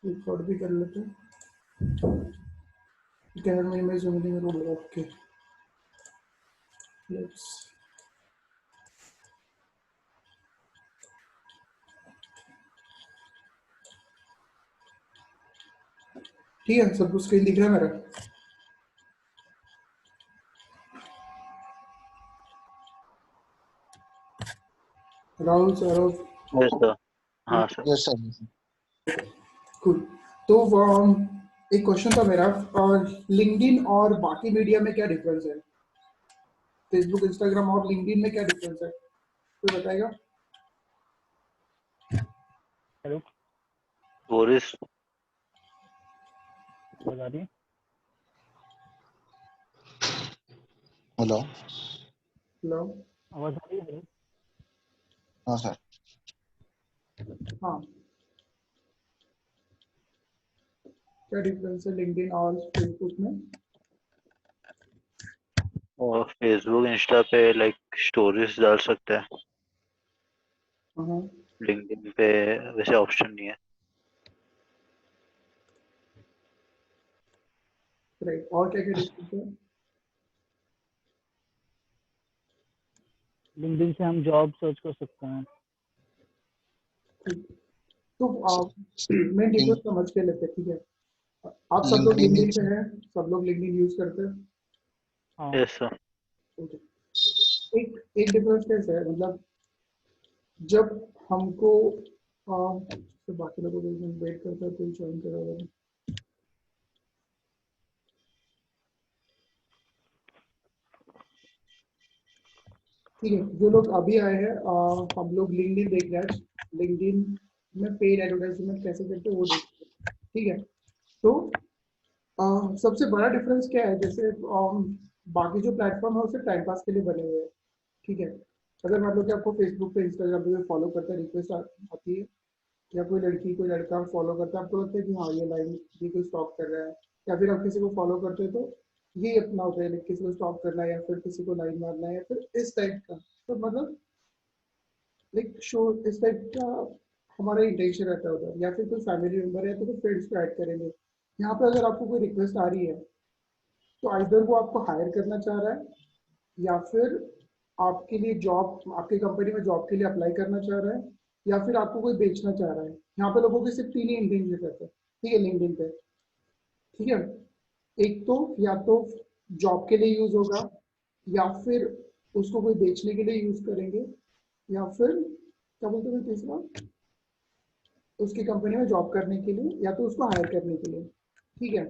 Record भी कर लेते हैं। कैन मिनिमाइज ओनली में रोल ओके। लेट्स ठीक है, सबको स्क्रीन दिख रहा है मेरा? राहुल सौरभ? Yes sir. हाँ सर। Yes sir. कूल। तो एक क्वेश्चन था मेरा, लिंक्डइन और बाकी मीडिया में क्या डिफरेंस है? फेसबुक, इंस्टाग्राम और लिंक्डइन में क्या डिफरेंस है, कोई बताएगा? Hello, Boris. आवाज आ रही है? हेलो। हेलो। आवाज आ रही है? हाँ सर। हाँ, क्या डिफरेंस है लिंक्डइन और फेसबुक में? और फेसबुक इंस्टा पे लाइक स्टोरीज डाल सकते हैं, हाँ, लिंक्डइन पे वैसे ऑप्शन नहीं है। राइट। और क्या क्या डिफरेंस है? लिंक्डइन से हम जॉब सर्च कर सकते हैं। ठीक। तो मेन डिफरेंस समझ के लेते हैं, ठीक है? आप सब लोग लिंक्डइन लिंक्डइन पे हैं, सब लोग लिंक्डइन यूज करते हैं? हाँ, यस सर। ओके। एक एक डिफरेंस कैसे है, मतलब जब हमको तो बाकी लोगों को वेट करता है तो ज्वाइन करा। ठीक है, जो लोग अभी आए हैं, हम लोग लिंक्डइन देख रहे हैं। लिंक्डइन में पेड एडवर्टाइजमेंट कैसे करते हैं वो देखते हैं, ठीक है? तो सबसे बड़ा डिफरेंस क्या है, जैसे बाकी जो प्लेटफॉर्म है उसे टाइम पास के लिए बने हुए हैं, ठीक है? अगर मान लो कि आपको फेसबुक पे, इंस्टाग्राम पे फॉलो करता है, रिक्वेस्ट आती है, या कोई लड़की कोई लड़का फॉलो करता है, आपको लगता है कि हाँ ये लाइन, ये कोई स्टॉक कर रहा है, या फिर आप किसी को फॉलो करते हो तो ये अपना होता है, किसी को स्टॉक करना है या फिर किसी को लाइन मारना है या फिर इस टाइप का। तो मतलब लाइक शो इस टाइप का हमारा इंटेंशन रहता है उधर, या फिर कोई फैमिली मेम्बर है तो कोई फ्रेंड्स को ऐड करेंगे। यहाँ पे अगर आपको कोई रिक्वेस्ट आ रही है तो आइदर वो आपको हायर करना चाह रहा है, या फिर आपके लिए जॉब, आपकी कंपनी में जॉब के लिए अप्लाई करना चाह रहा है, या फिर आपको कोई बेचना चाह रहा है। यहाँ पे लोगों के सिर्फ तीन ही इंटेंशन रहते हैं, ठीक है, लिंक्डइन पे, ठीक है? एक तो या तो जॉब के लिए यूज होगा, या फिर उसको कोई बेचने के लिए यूज करेंगे, या फिर क्या बोलते हैं तीसरा, उसकी कंपनी में जॉब करने के लिए या तो उसको हायर करने के लिए, ठीक है?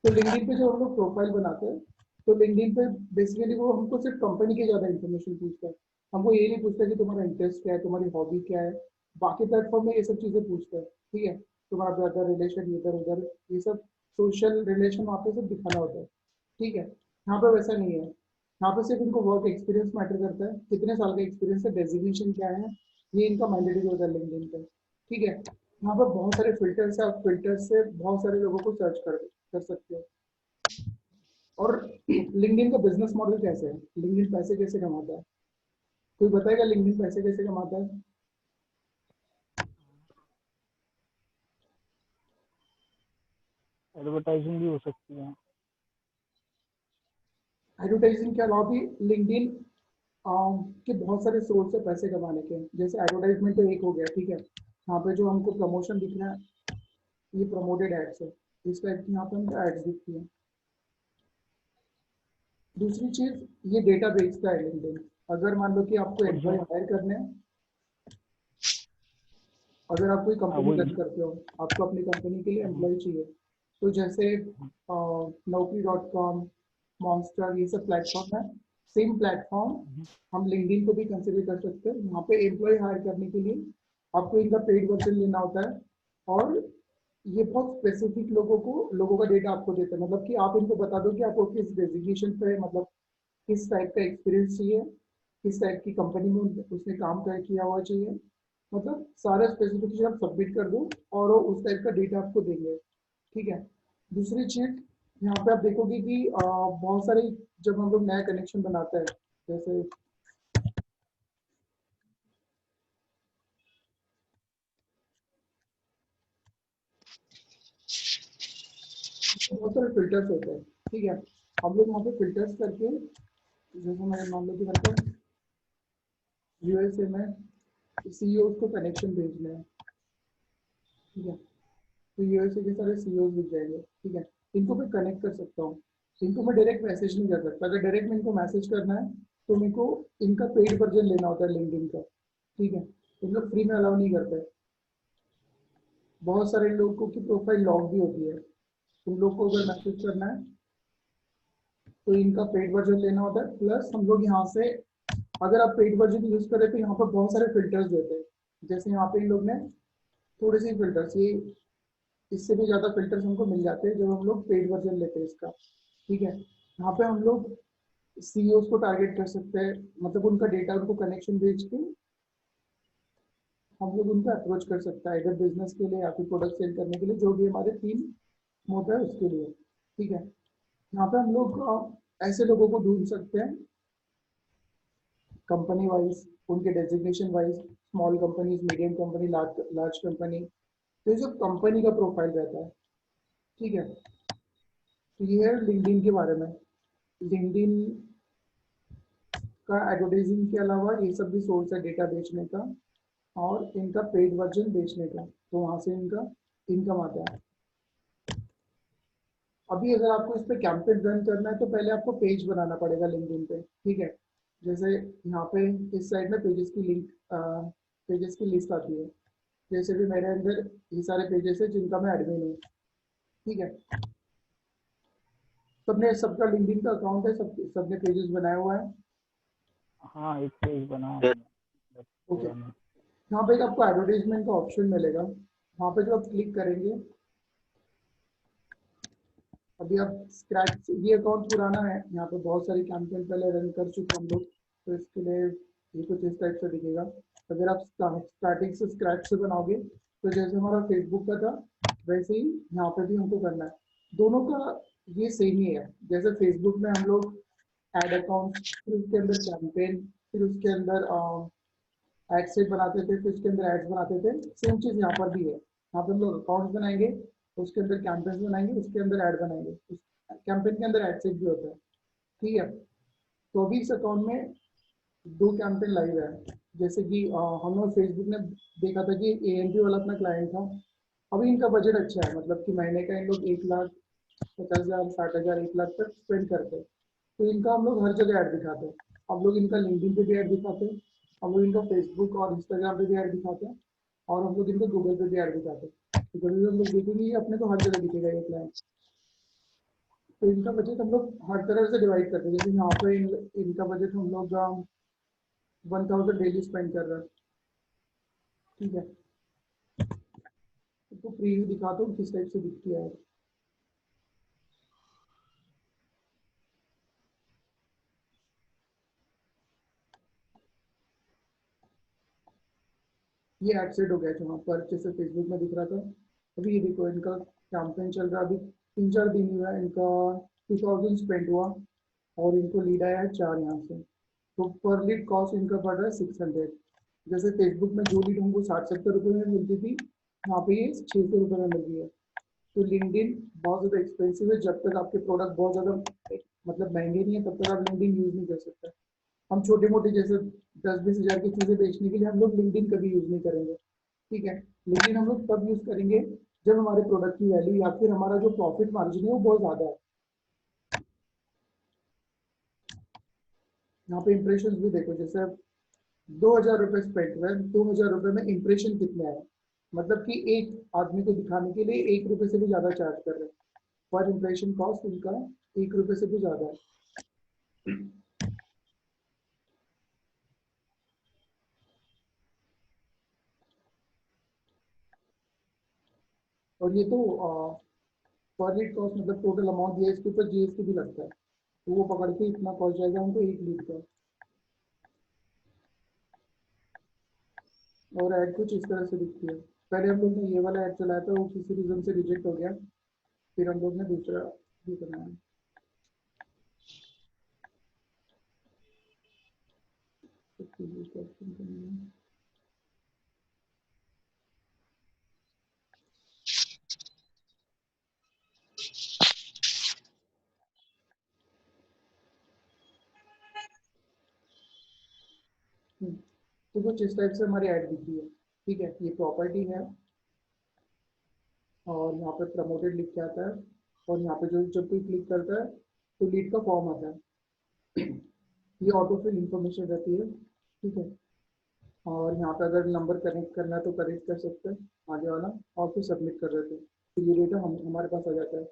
तो लिंक्डइन पे जब हम लोग प्रोफाइल बनाते हैं तो लिंक्डइन पे बेसिकली वो हमको सिर्फ कंपनी की ज़्यादा इन्फॉर्मेशन पूछता है। हमको ये नहीं पूछता कि तुम्हारा इंटरेस्ट क्या है, तुम्हारी हॉबी क्या है। बाकी प्लेटफॉर्म में ये सब चीज़ें पूछता है, ठीक है? तुम्हारा ब्रदर रिलेशन इधर उधर, ये सब सोशल रिलेशन वहाँ पे सब दिखाना होता है, ठीक है? यहाँ पे वैसा नहीं है। यहाँ पे सिर्फ इनको वर्क एक्सपीरियंस मैटर करता है, कितने साल का एक्सपीरियंस है, डेजिग्नेशन क्या है, ये इनका मैंडेटरी होता है लिंक्डइन पे, ठीक है? यहाँ पर बहुत सारे फिल्टर्स है, आप फिल्टर से बहुत सारे लोगों को सर्च कर सकते हो। और लिंक्डइन का बिजनेस मॉडल कैसे है, लिंक्डइन पैसे कैसे कमाता है, कोई बताएगा लिंक्डइन पैसे कैसे कमाता है? एडवर्टाइजिंग भी हो सकती है। एडवर्टाइजिंग के अलावा भी लिंक्डइन के बहुत सारे सोर्स है पैसे कमाने के। जैसे एडवर्टाइजमेंट तो एक हो गया, ठीक है? यहाँ पे जो हमको प्रमोशन दिख रहा है ये प्रमोटेड एड्स है, इस टाइप की यहाँ पे हमको एड्स दिखती है। दूसरी चीज, ये डेटा बेचता है लिंक्डइन। अगर मान लो कि आपको और जो एम्प्लॉय हायर करने हैं, अगर आप कोई हाँ कंपनी वो रन करते हो, आपको अपनी कंपनी के लिए एम्प्लॉय चाहिए, तो जैसे Naukri.com, मॉन्स्टर, ये सब प्लेटफॉर्म है। सेम प्लेटफॉर्म हम लिंक्डइन को भी कंसिडर कर सकते हैं। यहाँ पे एम्प्लॉय हायर करने के लिए आपको इनका पेड वर्जन लेना होता है, और ये बहुत स्पेसिफिक लोगों का डेटा आपको देते हैं। मतलब कि आप इनको बता दो कि आपको किस डेजिग्नेशन पे, मतलब किस टाइप का एक्सपीरियंस चाहिए, किस टाइप की कंपनी में उसने काम कर किया हुआ चाहिए, मतलब सारा स्पेसिफिकेशन आप सबमिट कर दो और वो उस टाइप का डेटा आपको देंगे, ठीक है? दूसरी चीज, यहाँ पे आप देखोगे कि बहुत सारे, जब हम लोग नया कनेक्शन बनाते हैं, जैसे बहुत सारे फिल्टर्स होते हैं, ठीक है। हम लोग वहाँ पे फिल्टर्स करके, जैसे मैंने मान लो कि मेरे को यूएसए में सीईओ को कनेक्शन भेजना है, ठीक है। तो यूएसए के सारे सीईओ दिख जाएंगे, ठीक है। इनको मैं कनेक्ट कर सकता हूँ, इनको मैं डायरेक्ट मैसेज नहीं कर सकता। अगर डायरेक्ट में इनको मैसेज करना है तो मेरे को इनका पेड वर्जन लेना होता है लिंक्डइन का, ठीक है। इन लोग फ्री में अलाउ नहीं करते। बहुत सारे लोगों की प्रोफाइल लॉक भी होती है। तुम लोग को अगर मैसेज करना है तो इनका पेड वर्जन लेना होता है। प्लस हम लोग यहाँ से, अगर आप पेड वर्जन यूज करें तो यहाँ पर बहुत सारे फिल्टर्स देते हैं। जैसे यहाँ पे इन लोग ने थोड़े से फिल्टर्स, ये इससे भी ज्यादा फिल्टर्स हमको मिल जाते हैं जब हम लोग पेड वर्जन लेते हैं इसका, ठीक है। यहाँ पे हम लोग सीईओ को टारगेट कर सकते हैं, मतलब उनका डेटा, उनको कनेक्शन भेज के हम लोग उनको अप्रोच कर सकते हैं, इधर बिजनेस के लिए या फिर प्रोडक्ट सेल करने के लिए, जो भी हमारे थीम होता है उसके लिए, ठीक है। यहाँ पे हम लोग ऐसे लोगों को ढूंढ सकते हैं कंपनी वाइज, उनके designation wise, small companies, medium company, large company. तो ये सब कंपनी का प्रोफाइल रहता है, ठीक है। तो ये है लिंक्डइन के बारे में। लिंक्डइन का एडवर्टाइजिंग के अलावा ये सब भी सोर्स है डेटा बेचने का और इनका पेड वर्जन बेचने का, तो वहां से इनका इनकम आता है। अभी अगर आपको इस पे कैंपेन रन करना है तो पहले आपको पेज बनाना पड़ेगा लिंक्डइन पे, ठीक है। जैसे यहाँ पे इस साइड में पेजेस की लिंक, पेजेस की लिस्ट आती है। जैसे भी मेरे अंदर ये सारे पेजेस है जिनका मैं एडमिन हूँ, ठीक है। सबने, सबका लिंक्डइन का अकाउंट है, सबने पेजेस बनाया हुआ है। हाँ, एक पेज बना है Yes. मैंने, बस ओके, पूरा नहीं। यहाँ पे एक आपको एडवर्टाइजमेंट का ऑप्शन मिलेगा। वहाँ पे जो आप क्लिक करेंगे, अभी आप स्क्रैच, ये अकाउंट पुराना है, यहाँ पे बहुत सारी कैंपेन पहले रन कर चुके हम लोग, तो इसके लिए ये कुछ इस टाइप से दिखेगा। अगर आप स्टार्टिंग से स्क्रैच से बनाओगे तो जैसे हमारा फेसबुक का था वैसे ही यहाँ पे भी हमको करना है। दोनों का ये सेम ही है। जैसे फेसबुक में हम लोग एड अकाउंट, फिर उसके अंदर कैंपेन, फिर उसके अंदर एड सेट बनाते थे, फिर उसके अंदर एड्स बनाते थे, सेम चीज यहाँ पर भी है। यहाँ पे हम लोग अकाउंट्स बनाएंगे, उसके अंदर कैंपेन्स बनाएंगे, उसके अंदर ऐड बनाएंगे, उस कैंपेन के अंदर एड सेट भी होता है, ठीक है। तो अभी इस अकाउंट में दो कैंपेन लाइव है। जैसे कि हम लोग फेसबुक ने देखा था कि एएनपी वाला अपना क्लाइंट था। अभी इनका बजट अच्छा है, मतलब कि महीने का इन लोग 1,50,000, 60,000, 1 लाख तक स्पेंड करते हैं। तो इनका हम लोग हर जगह ऐड दिखाते हैं। हम लोग इनका लिंक्डइन पे भी ऐड दिखाते हैं, हम लोग इनका फेसबुक और इंस्टाग्राम पे भी ऐड दिखाते हैं, और हम लोग इनको गूगल पे भी ऐड दिखाते हैं। तो जब भी हम लोग देखेंगे ये अपने को हर जगह दिखेगा ये क्लाइंट। तो इनका बजट हम लोग हर तरह से डिवाइड करते हैं। जैसे यहाँ पे इनका बजट हम लोग 1,000 डेली स्पेंड कर रहा है, ठीक है। तो प्रीव्यू दिखाता हूँ किस टाइप से दिखती है। ये एड सेट हो गया जहाँ पर जैसे फेसबुक में दिख रहा था। अभी ये देखो इनका कैंपेन चल रहा है, अभी 3-4 दिन हुआ है, इनका 2,000 स्पेंड हुआ और इनको लीड आया है 4 यहाँ से। तो पर लीड कॉस्ट इनका पड़ रहा है 600। जैसे फेसबुक में जो लीड हमको 60-70 रुपये में मिलती थी, यहाँ पे ये 600 रुपये में मिल रही है। तो लिंक्डइन बहुत ज़्यादा एक्सपेंसिव है। जब तक आपके प्रोडक्ट बहुत ज़्यादा मतलब महंगे नहीं है तब तक आप लिंक्डइन यूज़ नहीं कर सकते। हम छोटे मोटे जैसे 10-20 हज़ार की चीज़ें बेचने के लिए हम लोग लिंक्डइन कभी यूज़ नहीं करेंगे, ठीक है। लेकिन हम लोग तब यूज़ करेंगे जब हमारे प्रोडक्ट की वैल्यू या फिर हमारा जो प्रॉफिट मार्जिन है वो बहुत ज़्यादा है। यहाँ पे इंप्रेशन भी देखो, जैसे 2,000 रुपये स्पेंड हुए, 2,000 रुपये में इंप्रेशन कितने आए, मतलब कि एक आदमी को दिखाने के लिए 1 रुपये से भी ज़्यादा चार्ज कर रहे हैं। पर इंप्रेशन कॉस्ट उनका 1 रुपये से भी ज़्यादा है। और ये तो पर लीड कॉस्ट, मतलब टोटल अमाउंट दिया है, इसके ऊपर जीएसटी भी लगता है, तो वो पकड़ के इतना कॉस्ट जाएगा हमको एक लीड का। और ऐड कुछ इस तरह से दिखती है। पहले हम लोग ने ये वाला ऐड चलाया था, वो किसी रीजन से रिजेक्ट हो गया, फिर हम लोग ने दूसरा ये बनाया। तो कुछ इस टाइप से हमारी ऐड दिखती है। ठीक है, ये प्रॉपर्टी है और यहाँ पे प्रमोटेड लिख के आता है और यहाँ पे जो जब कोई क्लिक करता है तो लीड का फॉर्म आता है। ये ऑटो फिल इंफॉर्मेशन रहती है। ठीक है, और यहाँ पे अगर नंबर कनेक्ट करना है तो कनेक्ट कर सकते हैं आगे वाला और फिर सबमिट कर देते हैं, तो ये डेटा हमारे पास आ जाता है।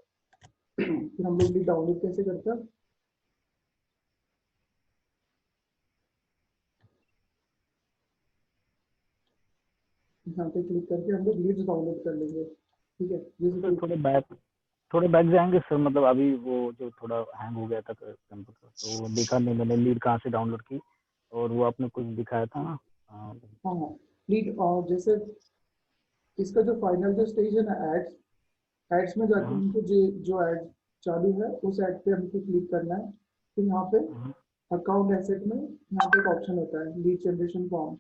फिर हम लोग लीड डाउनलोड कैसे करते हैं, यहाँ पे क्लिक करके हम लोग लीड्स डाउनलोड कर लेंगे। ठीक है, सर जैसे थोड़े बैक जाएंगे सर, मतलब अभी वो जो थोड़ा हैंग हो गया था कंप्यूटर, तो वो देखा नहीं मैंने लीड कहाँ से डाउनलोड की, और वो आपने कुछ दिखाया था ना। हाँ। हाँ हाँ लीड, जैसे इसका जो फाइनल जो स्टेज है ना एड्स, एड्स में जाके हम्म, हमको जो एड चालू है उस एड पे हमको क्लिक करना है। फिर यहाँ पे हम्म, अकाउंट एसेट में यहाँ पे एक ऑप्शन होता है लीड जनरेशन फॉर्म।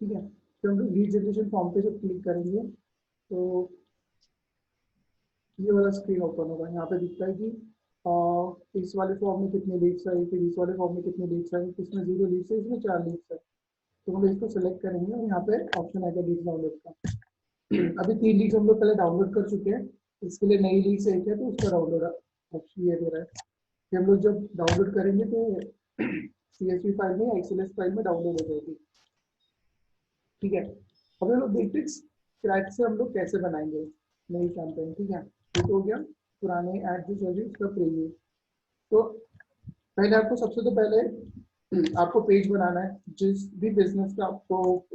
ठीक है, तो हम लोग लीड जनरेशन फॉर्म पे जब क्लिक करेंगे तो ये वाला स्क्रीन ओपन होगा। यहाँ पे दिखता है कि इस वाले फॉर्म में कितने लीड्स आई, फिर इस वाले फॉर्म में कितने लीड्स आई, इसमें 0 लीड्स है, इसमें 4 लीड्स है। तो हम लोग इसको सेलेक्ट करेंगे और यहाँ पे ऑप्शन आएगा लीड डाउनलोड का। अभी 3 लीड्स हम लोग पहले डाउनलोड कर चुके हैं, इसके लिए नई लीड्स एक है तो उसका डाउनलोड ऑप्शन ये दे रहा है। फिर हम लोग जब डाउनलोड करेंगे तो CSV फाइल में या XLS फाइल में डाउनलोड हो जाएगी। ठीक है, अब हम लोग देखते हैं स्क्रैच से हम लोग कैसे बनाएंगे नई कैंपेन। ठीक है, ये तो हो गया पुराने ऐड जो चल रही है उसका प्रीव्यू। तो पहले आपको सबसे तो पहले आपको पेज बनाना है जिस भी बिजनेस का आपको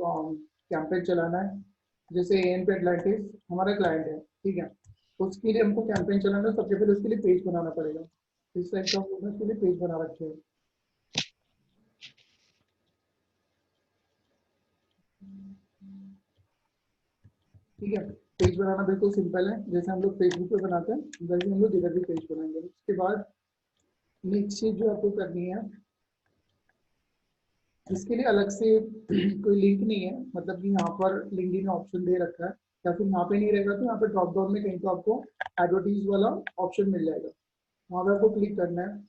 कैंपेन चलाना है। जैसे ANP एटलांटिस हमारा क्लाइंट है, ठीक है, उसके लिए हमको कैंपेन चलाना है, सबसे पहले उसके लिए पेज बनाना पड़ेगा। इस टाइप का हमने उसके लिए पेज बना रखे हैं। ठीक है, पेज बनाना बिल्कुल सिंपल है, जैसे हम लोग फेसबुक पे बनाते हैं वैसे हम लोग इधर भी पेज बनाएंगे। उसके बाद नेक्स्ट चीज जो आपको करनी है, इसके लिए अलग से कोई लिंक नहीं है, मतलब कि यहाँ पर लिंक्डइन ऑप्शन दे रखा है, या फिर यहाँ पे नहीं रहेगा तो यहाँ पे ड्रॉप डाउन में कहीं तो आपको एडवर्टीज वाला ऑप्शन मिल जाएगा, वहाँ पे आपको क्लिक करना है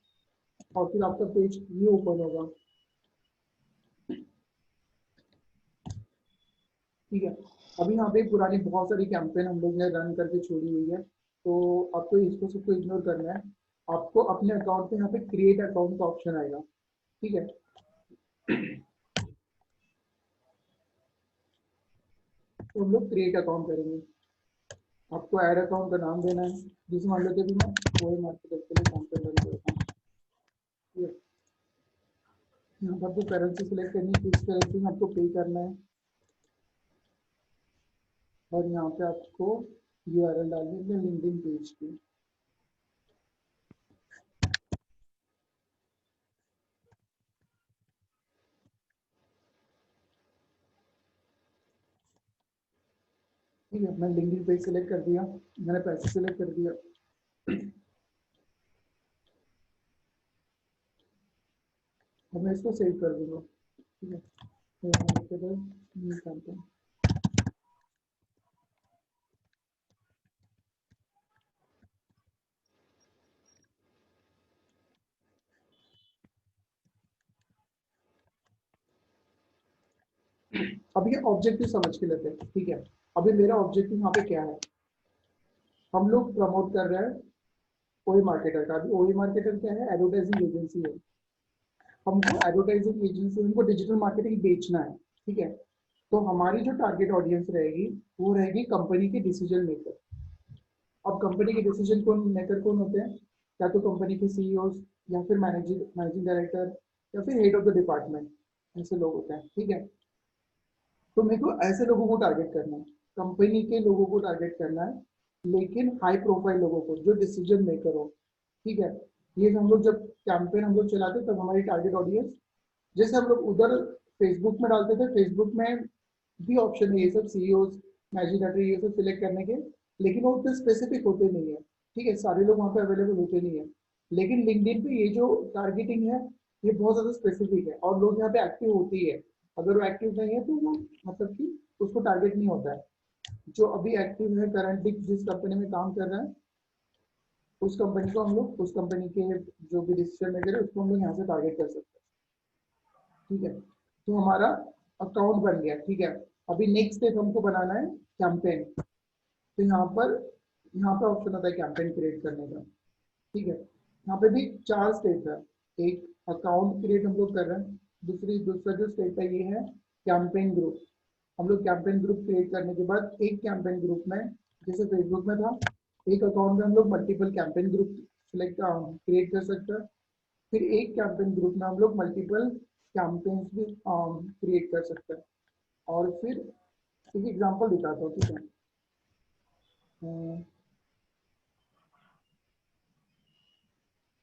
और फिर आपका पेज ये ओपन होगा। ठीक है, अभी यहाँ पे पुरानी बहुत सारी कैंपेन हम लोग ने रन करके छोड़ी हुई है, तो आपको इसको सबको इग्नोर करना है। आपको अपने अकाउंट पे यहाँ पे क्रिएट अकाउंट का ऑप्शन आएगा। ठीक है, तो हम लोग क्रिएट अकाउंट करेंगे। आपको ऐड अकाउंट का नाम देना है, जिसे मान लेते कि मैं कोई मार्केटर के लिए कैंपेन रन करता हूँ। ठीक है, यहाँ पर आपको करेंसी सिलेक्ट करनी है, किस करेंसी में आपको पे करना है, और यहाँ पे आपको URL डालनी है अपने लिंक्डइन पेज की। ठीक है, मैंने लिंक्डइन पेज सिलेक्ट कर दिया, मैंने पैसे सिलेक्ट कर दिया। अब मैं इसको सेव कर दूंगा। ठीक है, तो यहाँ पे तो न्यू कैंपेन। अब ये ऑब्जेक्टिव समझ के लेते हैं। ठीक है, अभी मेरा ऑब्जेक्टिव यहाँ पे क्या है, हम लोग प्रमोट कर रहे हैं ओई मार्केटर का। अभी ओई मार्केटर क्या है, एडवर्टाइजिंग एजेंसी है। हमको एडवर्टाइजिंग एजेंसी, हमको डिजिटल मार्केटिंग बेचना है। ठीक है, तो हमारी जो टारगेट ऑडियंस रहेगी वो रहेगी कंपनी के डिसीजन मेकर। अब कंपनी के डिसीजन कौन मेकर कौन होते हैं, या तो कंपनी के CEO या फिर मैनेजिंग डायरेक्टर या फिर हेड ऑफ द डिपार्टमेंट, ऐसे लोग होते हैं। ठीक है, तो मेरे को ऐसे लोगों को टारगेट करना है, कंपनी के लोगों को टारगेट करना है, लेकिन हाई प्रोफाइल लोगों को जो डिसीजन मेकर हो। ठीक है, ये हम लोग जब कैंपेन हम लोग चलाते तब हमारी टारगेट ऑडियंस, जैसे हम लोग उधर फेसबुक में डालते थे, फेसबुक में भी ऑप्शन है ये सब CEO मैजिक डाटा ये सब सिलेक्ट करने के, लेकिन वो उतने स्पेसिफिक होते नहीं है। ठीक है, सारे लोग वहाँ पे अवेलेबल होते नहीं है, लेकिन लिंक्डइन पे ये जो टारगेटिंग है ये बहुत ज्यादा स्पेसिफिक है और लोग यहाँ पे एक्टिव होती है। अगर वो एक्टिव नहीं है तो वो मतलब कि उसको टारगेट नहीं होता है। जो अभी एक्टिव है करंटली जिस कंपनी में काम कर रहा है उस कंपनी को हम लोग, उस कंपनी के जो भी डिसीजन मेकर है उसको हम लोग यहाँ से टारगेट कर सकते हैं। ठीक है, तो हमारा अकाउंट बन गया। ठीक है, अभी नेक्स्ट स्टेप हमको बनाना है कैंपेन। तो यहाँ पर ऑप्शन आता है कैंपेन क्रिएट करने का। ठीक है, यहाँ पे भी 4 स्टेप है। एक अकाउंट क्रिएट हम लोग कर रहे हैं, दूसरा जो स्टेप है ये है कैंपेन ग्रुप। हम लोग कैंपेन ग्रुप क्रिएट करने के बाद एक कैंपेन ग्रुप में, जैसे फेसबुक में था, एक अकाउंट में हम लोग multiple campaign group select create कर सकते हैं। फिर एक कैंपेन ग्रुप में हम लोग मल्टीपल कैंपेन्स भी क्रिएट कर सकते हैं। और फिर एक एग्जांपल दिखाता हूँ। ठीक है,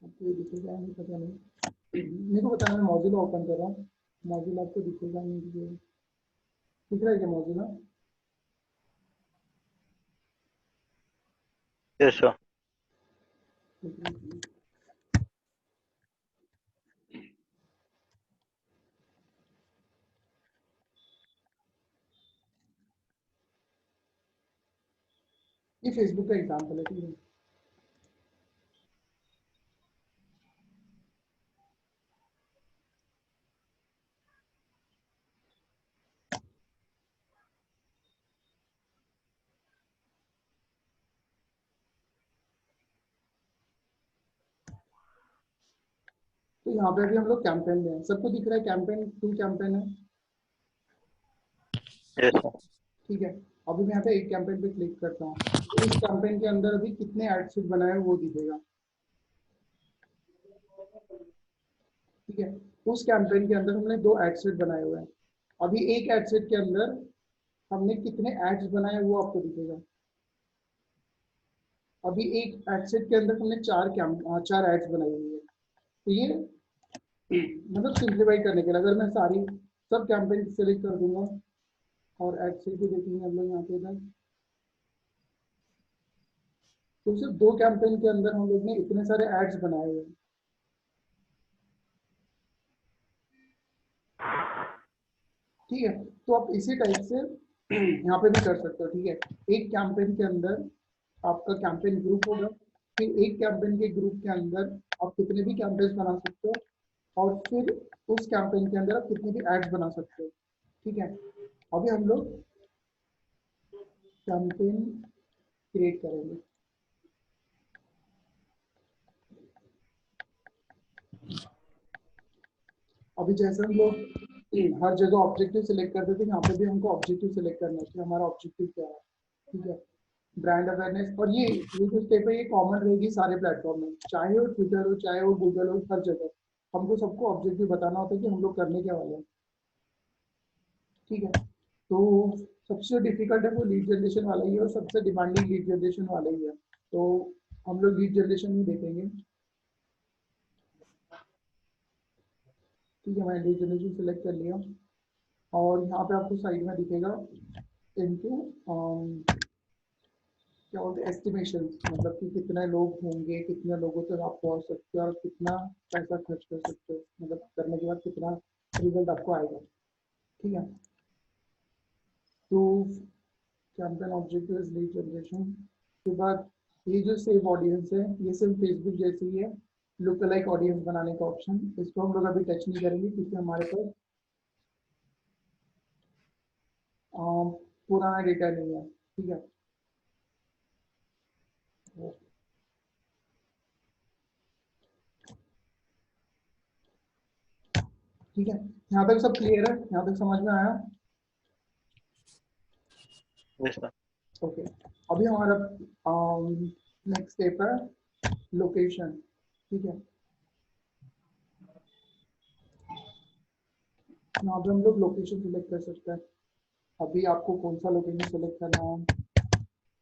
आपको ये दिखेगा नहीं, पता नहीं, मेरे को बताना। मैं मॉजिला ओपन कर रहा हूँ, मॉजिला आपको दिखेगा नहीं, दिख रहा है क्या मॉजिला? Yes sir. ये फेसबुक का एग्जांपल है। ठीक है, तो यहाँ पे भी हम लोग कैंपेन में हैं। सबको दिख रहा है कैंपेन, 2 कैंपेन है। Yes sir. ठीक है, अभी मैं यहाँ पे एक कैंपेन पे क्लिक करता हूँ, तो इस कैंपेन के अंदर अभी कितने एड सेट बनाए हैं वो दिखेगा। ठीक है, उस कैंपेन के अंदर हमने 2 एड सेट बनाए हुए हैं। अभी एक एड सेट के अंदर हमने कितने एड्स बनाए हैं वो आपको दिखेगा। अभी एक एड सेट के अंदर हमने 4 एड्स बनाई हुई है। तो ये मतलब सिंप्लीफाई करने के लिए अगर मैं सारी सब कैंपेन सेलेक्ट कर दूंगा और एड सेट भी देखेंगे हम लोग यहाँ पे इधर, तो सिर्फ 2 कैंपेन के अंदर हम लोग ने इतने सारे एड्स बनाए हुए हैं। ठीक है, तो आप इसी टाइप से यहाँ पे भी कर सकते हो। ठीक है, एक कैंपेन के अंदर आपका कैंपेन ग्रुप होगा, फिर एक कैंपेन के ग्रुप के अंदर आप कितने भी कैंपेन्स बना सकते हो, और फिर उस कैंपेन के अंदर आप कितने भी एड्स बना सकते हो। ठीक है, अभी हम लोग कैंपेन क्रिएट करेंगे। अभी जैसे हम लोग हर जगह ऑब्जेक्टिव सिलेक्ट करते थे, यहाँ पे भी हमको ऑब्जेक्टिव सिलेक्ट करना है कि हमारा ऑब्जेक्टिव क्या है। ठीक है, ब्रांड अवेयरनेस, और ये जो स्टेप है ये कॉमन रहेगी सारे प्लेटफॉर्म में, चाहे वो ट्विटर हो, चाहे वो गूगल हो, हर जगह हमको सबको ऑब्जेक्टिव बताना होता है कि हम लोग करने क्या वाले हैं। ठीक है, तो सबसे डिफिकल्ट है वो लीड जनरेशन वाला ही है, और सबसे डिमांडिंग लीड जनरेशन वाला ही है। तो हम लोग लीड जनरेशन ही देखेंगे। ठीक है, मैंने लीड जनरेशन सेलेक्ट कर लिया, और यहाँ पे आपको साइड में दिखेगा इनटू क्या बोलते हैं एस्टिमेशन, मतलब कि कितने लोग होंगे, कितने लोगों तक आप पहुंच सकते हो, और कितना पैसा खर्च कर सकते हो, मतलब करने के बाद कितना रिजल्ट आपको आएगा। ठीक है, तो कैंपेन ऑब्जेक्टिव लीड जनरेशन के बाद ये जो सेव ऑडियंस है, ये सिर्फ फेसबुक जैसे ही है, लुक लाइक ऑडियंस बनाने का ऑप्शन, इसको हम लोग अभी टच नहीं करेंगे क्योंकि हमारे पास पुराना डेटा नहीं है। ठीक है, ठीक है, यहाँ तक सब क्लियर है, यहाँ तक समझ में आया? Yes sir. ओके, अभी हमारा नेक्स्ट स्टेप है लोकेशन। ठीक है, यहाँ पे हम लोग लोकेशन सिलेक्ट कर सकते हैं। अभी आपको कौन सा लोकेशन सिलेक्ट करना है,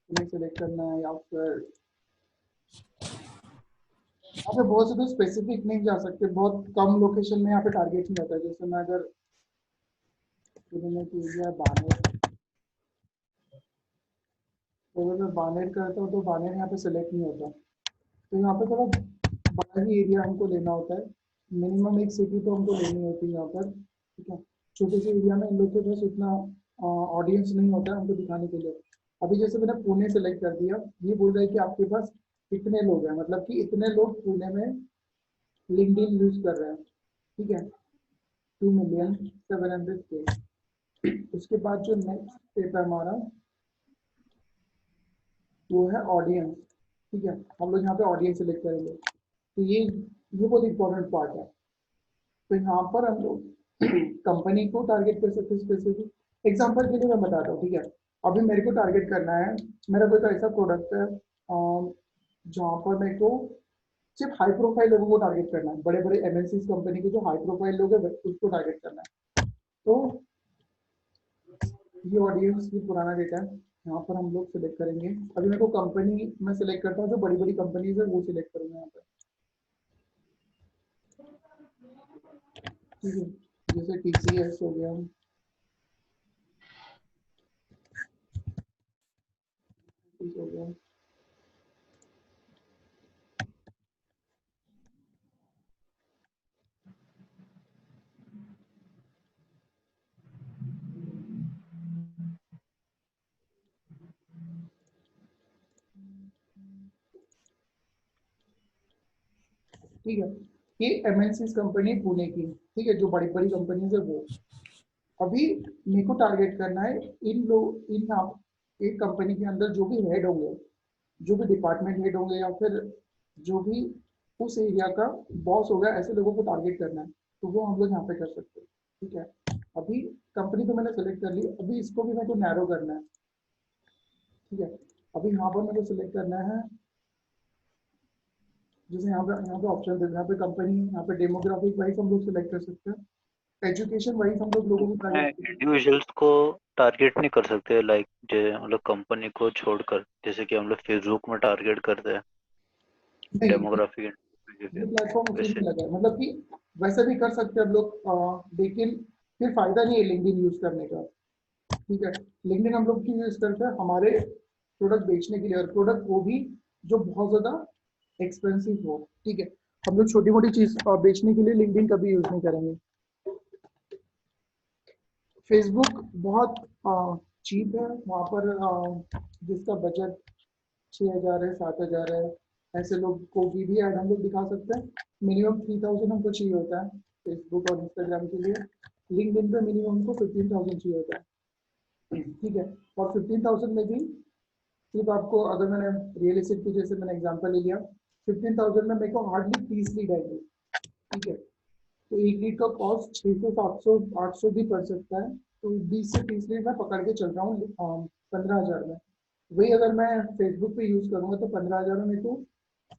नहीं सिलेक्ट करना है, या फिर यहाँ पे बहुत से तो स्पेसिफिक नहीं जा सकते, बहुत कम लोकेशन में यहाँ पे टारगेट नहीं होता है। जैसे मैं अगर बानेर, तो अगर मैं बानेर करता हूँ तो बानेर यहाँ पे सिलेक्ट नहीं होता। तो यहाँ पे थोड़ा बड़ा ही एरिया हमको लेना होता है, मिनिमम एक सिटी तो हमको लेनी होती है यहाँ पर। ठीक है, छोटे से एरिया में इन लोग के पास उतना ऑडियंस नहीं होता है हमको दिखाने के लिए। अभी जैसे मैंने पुणे सेलेक्ट कर दिया, ये बोल रहा है कि आपके पास कितने लोग हैं, मतलब कि इतने लोग पुणे में लिंक्डइन यूज कर रहे हैं। ठीक है, 2,700,000। उसके बाद जो नेक्स्ट स्टेप है हमारा वो है ऑडियंस। ठीक है, हम लोग यहाँ पे ऑडियंस सिलेक्ट करेंगे। तो ये बहुत इंपॉर्टेंट पार्ट है। तो यहाँ पर हम लोग कंपनी को टारगेट कर सकते हैं स्पेसिफिक। एग्जांपल के लिए मैं बताता हूँ। ठीक है, अभी मेरे को टारगेट करना है, मेरा कोई ऐसा प्रोडक्ट है जहाँ पर मेरे को सिर्फ हाई प्रोफाइल लोगों को टारगेट करना है, बड़े बड़े एमएनसी कंपनी के जो हाई प्रोफाइल लोग हैं उसको टारगेट करना है। तो ये ऑडियंस भी पुराना डेटा है, यहाँ पर हम लोग सिलेक्ट करेंगे। अभी मेरे को कंपनी में सिलेक्ट करता हूँ, जो बड़ी बड़ी कंपनीज है वो सिलेक्ट करूँगा यहाँ पर। ठीक है, जैसे टीसीएस हो गया, हो गया। ठीक है, ये एमएनसी कंपनी पुणे की। ठीक है, जो बड़ी बड़ी कंपनीज है वो। अभी मेरे को टारगेट करना है इन लोग, इन एक कंपनी के अंदर जो भी हेड होंगे, जो भी डिपार्टमेंट हेड होंगे, या फिर जो भी उस एरिया का बॉस होगा, ऐसे लोगों को टारगेट करना है। तो वो हम लोग यहाँ पे कर सकते हैं। ठीक है, अभी कंपनी तो मैंने सेलेक्ट कर ली, अभी इसको भी मेरे को नैरो करना है। ठीक है, अभी यहाँ पर मेरे को सिलेक्ट करना है, जैसे यहाँ पे ऑप्शन है, यहाँ पे कंपनी, यहाँ पे डेमोग्राफिक वाइज हम लोग सिलेक्ट कर सकते हैं, एजुकेशन वाइज हम लोग लोगों को टारगेट कर सकते इंडिविजुअल्स को टारगेट नहीं कर सकते, लाइक जो मतलब कंपनी को छोड़कर, जैसे कि हम लोग फेसबुक में टारगेट करते हैं हैं। नहीं, डेमोग्राफिक ये प्लेटफॉर्म उसी में वैसे। लगा है, मतलब कि वैसे भी कर सकते हैं हम लोग, लेकिन फिर फायदा नहीं है लिंक्डइन यूज करने का। ठीक है, लिंक्डइन हम लोग क्यों यूज करते हैं, हमारे प्रोडक्ट बेचने के लिए, और प्रोडक्ट वो भी जो बहुत ज्यादा एक्सपेंसिव हो। ठीक है, हम लोग छोटी मोटी चीज बेचने के लिए लिंक्डइन कभी यूज नहीं करेंगे। फेसबुक बहुत चीप है, वहाँ पर जिसका बजट 6,000 है, 7,000 है, ऐसे लोग को भी ऐड हम लोग दिखा सकते हैं। मिनिमम 3,000 हमको चाहिए होता है फेसबुक और इंस्टाग्राम के लिए। लिंक्डइन पे मिनिमम हमको 15,000 चाहिए होता है। ठीक है, और 15,000 में भी सिर्फ आपको, अगर मैंने रियल एस्टेट की जैसे मैंने एग्जांपल ले लिया, 15,000 में मेरे को हार्डली 30 लीड आएगी। ठीक है, तो एक लीड का कॉस्ट 600, 700, 800 भी पड़ सकता है। तो 20 से 30 लीड मैं पकड़ के चल रहा हूँ 15,000 में। वही अगर मैं फेसबुक पे यूज करूंगा तो 15,000 में मेरे को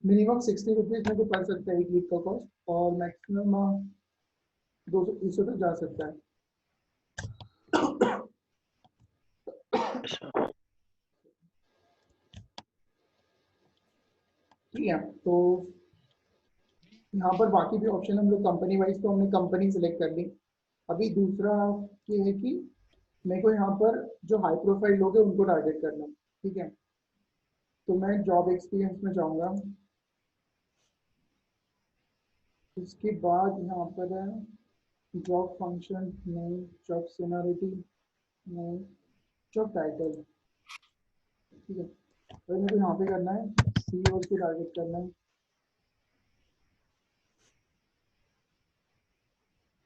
मिनिमम 60 रुपीज मेरे को पड़ सकता है एक लीड का कॉस्ट, और मैक्सिमम 200-300 तक जा सकता है। अच्छा, ठीक है, तो यहाँ पर बाकी भी ऑप्शन हम लोग कंपनी वाइज, तो हमने कंपनी सिलेक्ट कर ली। अभी दूसरा ये है कि मेरे को यहाँ पर जो हाई प्रोफाइल लोग हैं उनको टारगेट करना है। ठीक है, तो मैं जॉब एक्सपीरियंस में जाऊँगा। उसके बाद यहाँ पर है जॉब फंक्शन नहीं, जॉब सीनियरिटी नहीं, जॉब टाइटल। ठीक है, तो मेरे को यहाँ पे करना है सीईओ को टारगेट करना है,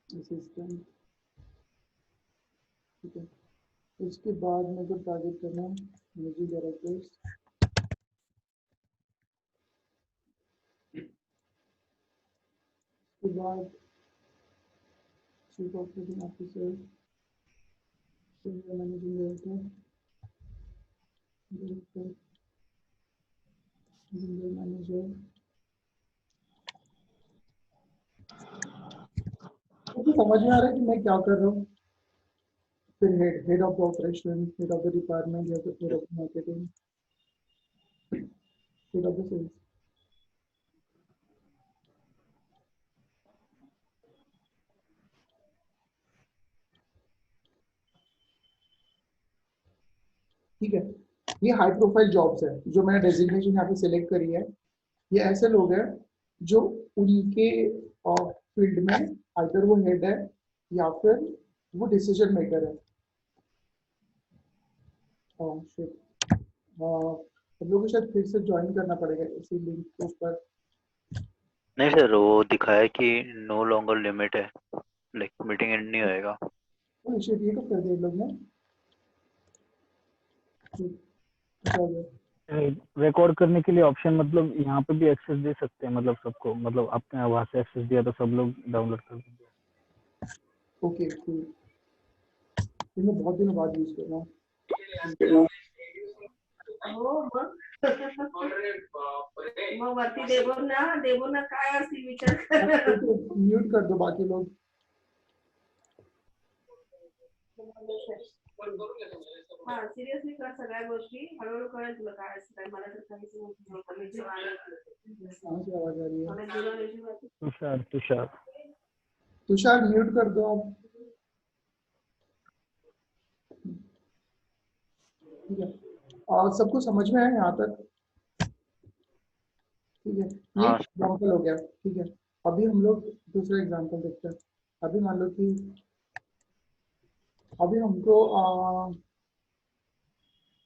असिस्टेंट। ठीक है, उसके बाद मेरे को टारगेट करना है म्यूजिक डायरेक्टर्स। उसके बाद chief operating officer, senior managing director, director, general manager. मुझे समझ में आ रहा है कि मैं क्या कर रहा हूँ। फिर head of operation, head of the department, या फिर head of marketing, head of the sales. ठीक है, ये हाई प्रोफाइल जॉब्स है जो मैंने डेजिग्नेशन यहाँ पे सिलेक्ट करी है। ये ऐसे लोग हैं जो उनके फील्ड में आइदर वो हेड है या फिर वो डिसीजन मेकर है। शिट, हम लोग को शायद फिर से ज्वाइन करना पड़ेगा इसी लिंक के ऊपर। नहीं सर, वो दिखाया कि नो लॉन्गर लिमिट है। लाइक मीटिंग एंड नहीं होएगा। तो इशू ये कब कर दिया लोग ने? अच्छा, रिकॉर्ड करने के लिए ऑप्शन मतलब यहाँ पे भी एक्सेस दे सकते हैं, मतलब सबको, मतलब आपने वहाँ से एक्सेस दिया तो सब लोग डाउनलोड कर देंगे। ओके मैं बहुत दिनों बाद यूज कर रहा हूँ। मग वरती देवो ना काय असेल विचार कर. म्यूट कर दो बाकी लोग। हा सिरियसली कर सगळ्या गोष्टी, हळूहळू कळेल तुला काय असतं. मला तर काहीच नव्हतं. मी जेव्हा कहाँ से आवाज आ रही है? मला जीवन तुषार तुषार तुषार म्यूट कर दो आप। ठीक है, और सबको समझ में आया यहाँ तक? ठीक है, ये हाँ। एग्जाम्पल हो गया। ठीक है, अभी हम लोग दूसरा एग्जाम्पल देखते हैं। अभी मान लो कि अभी हमको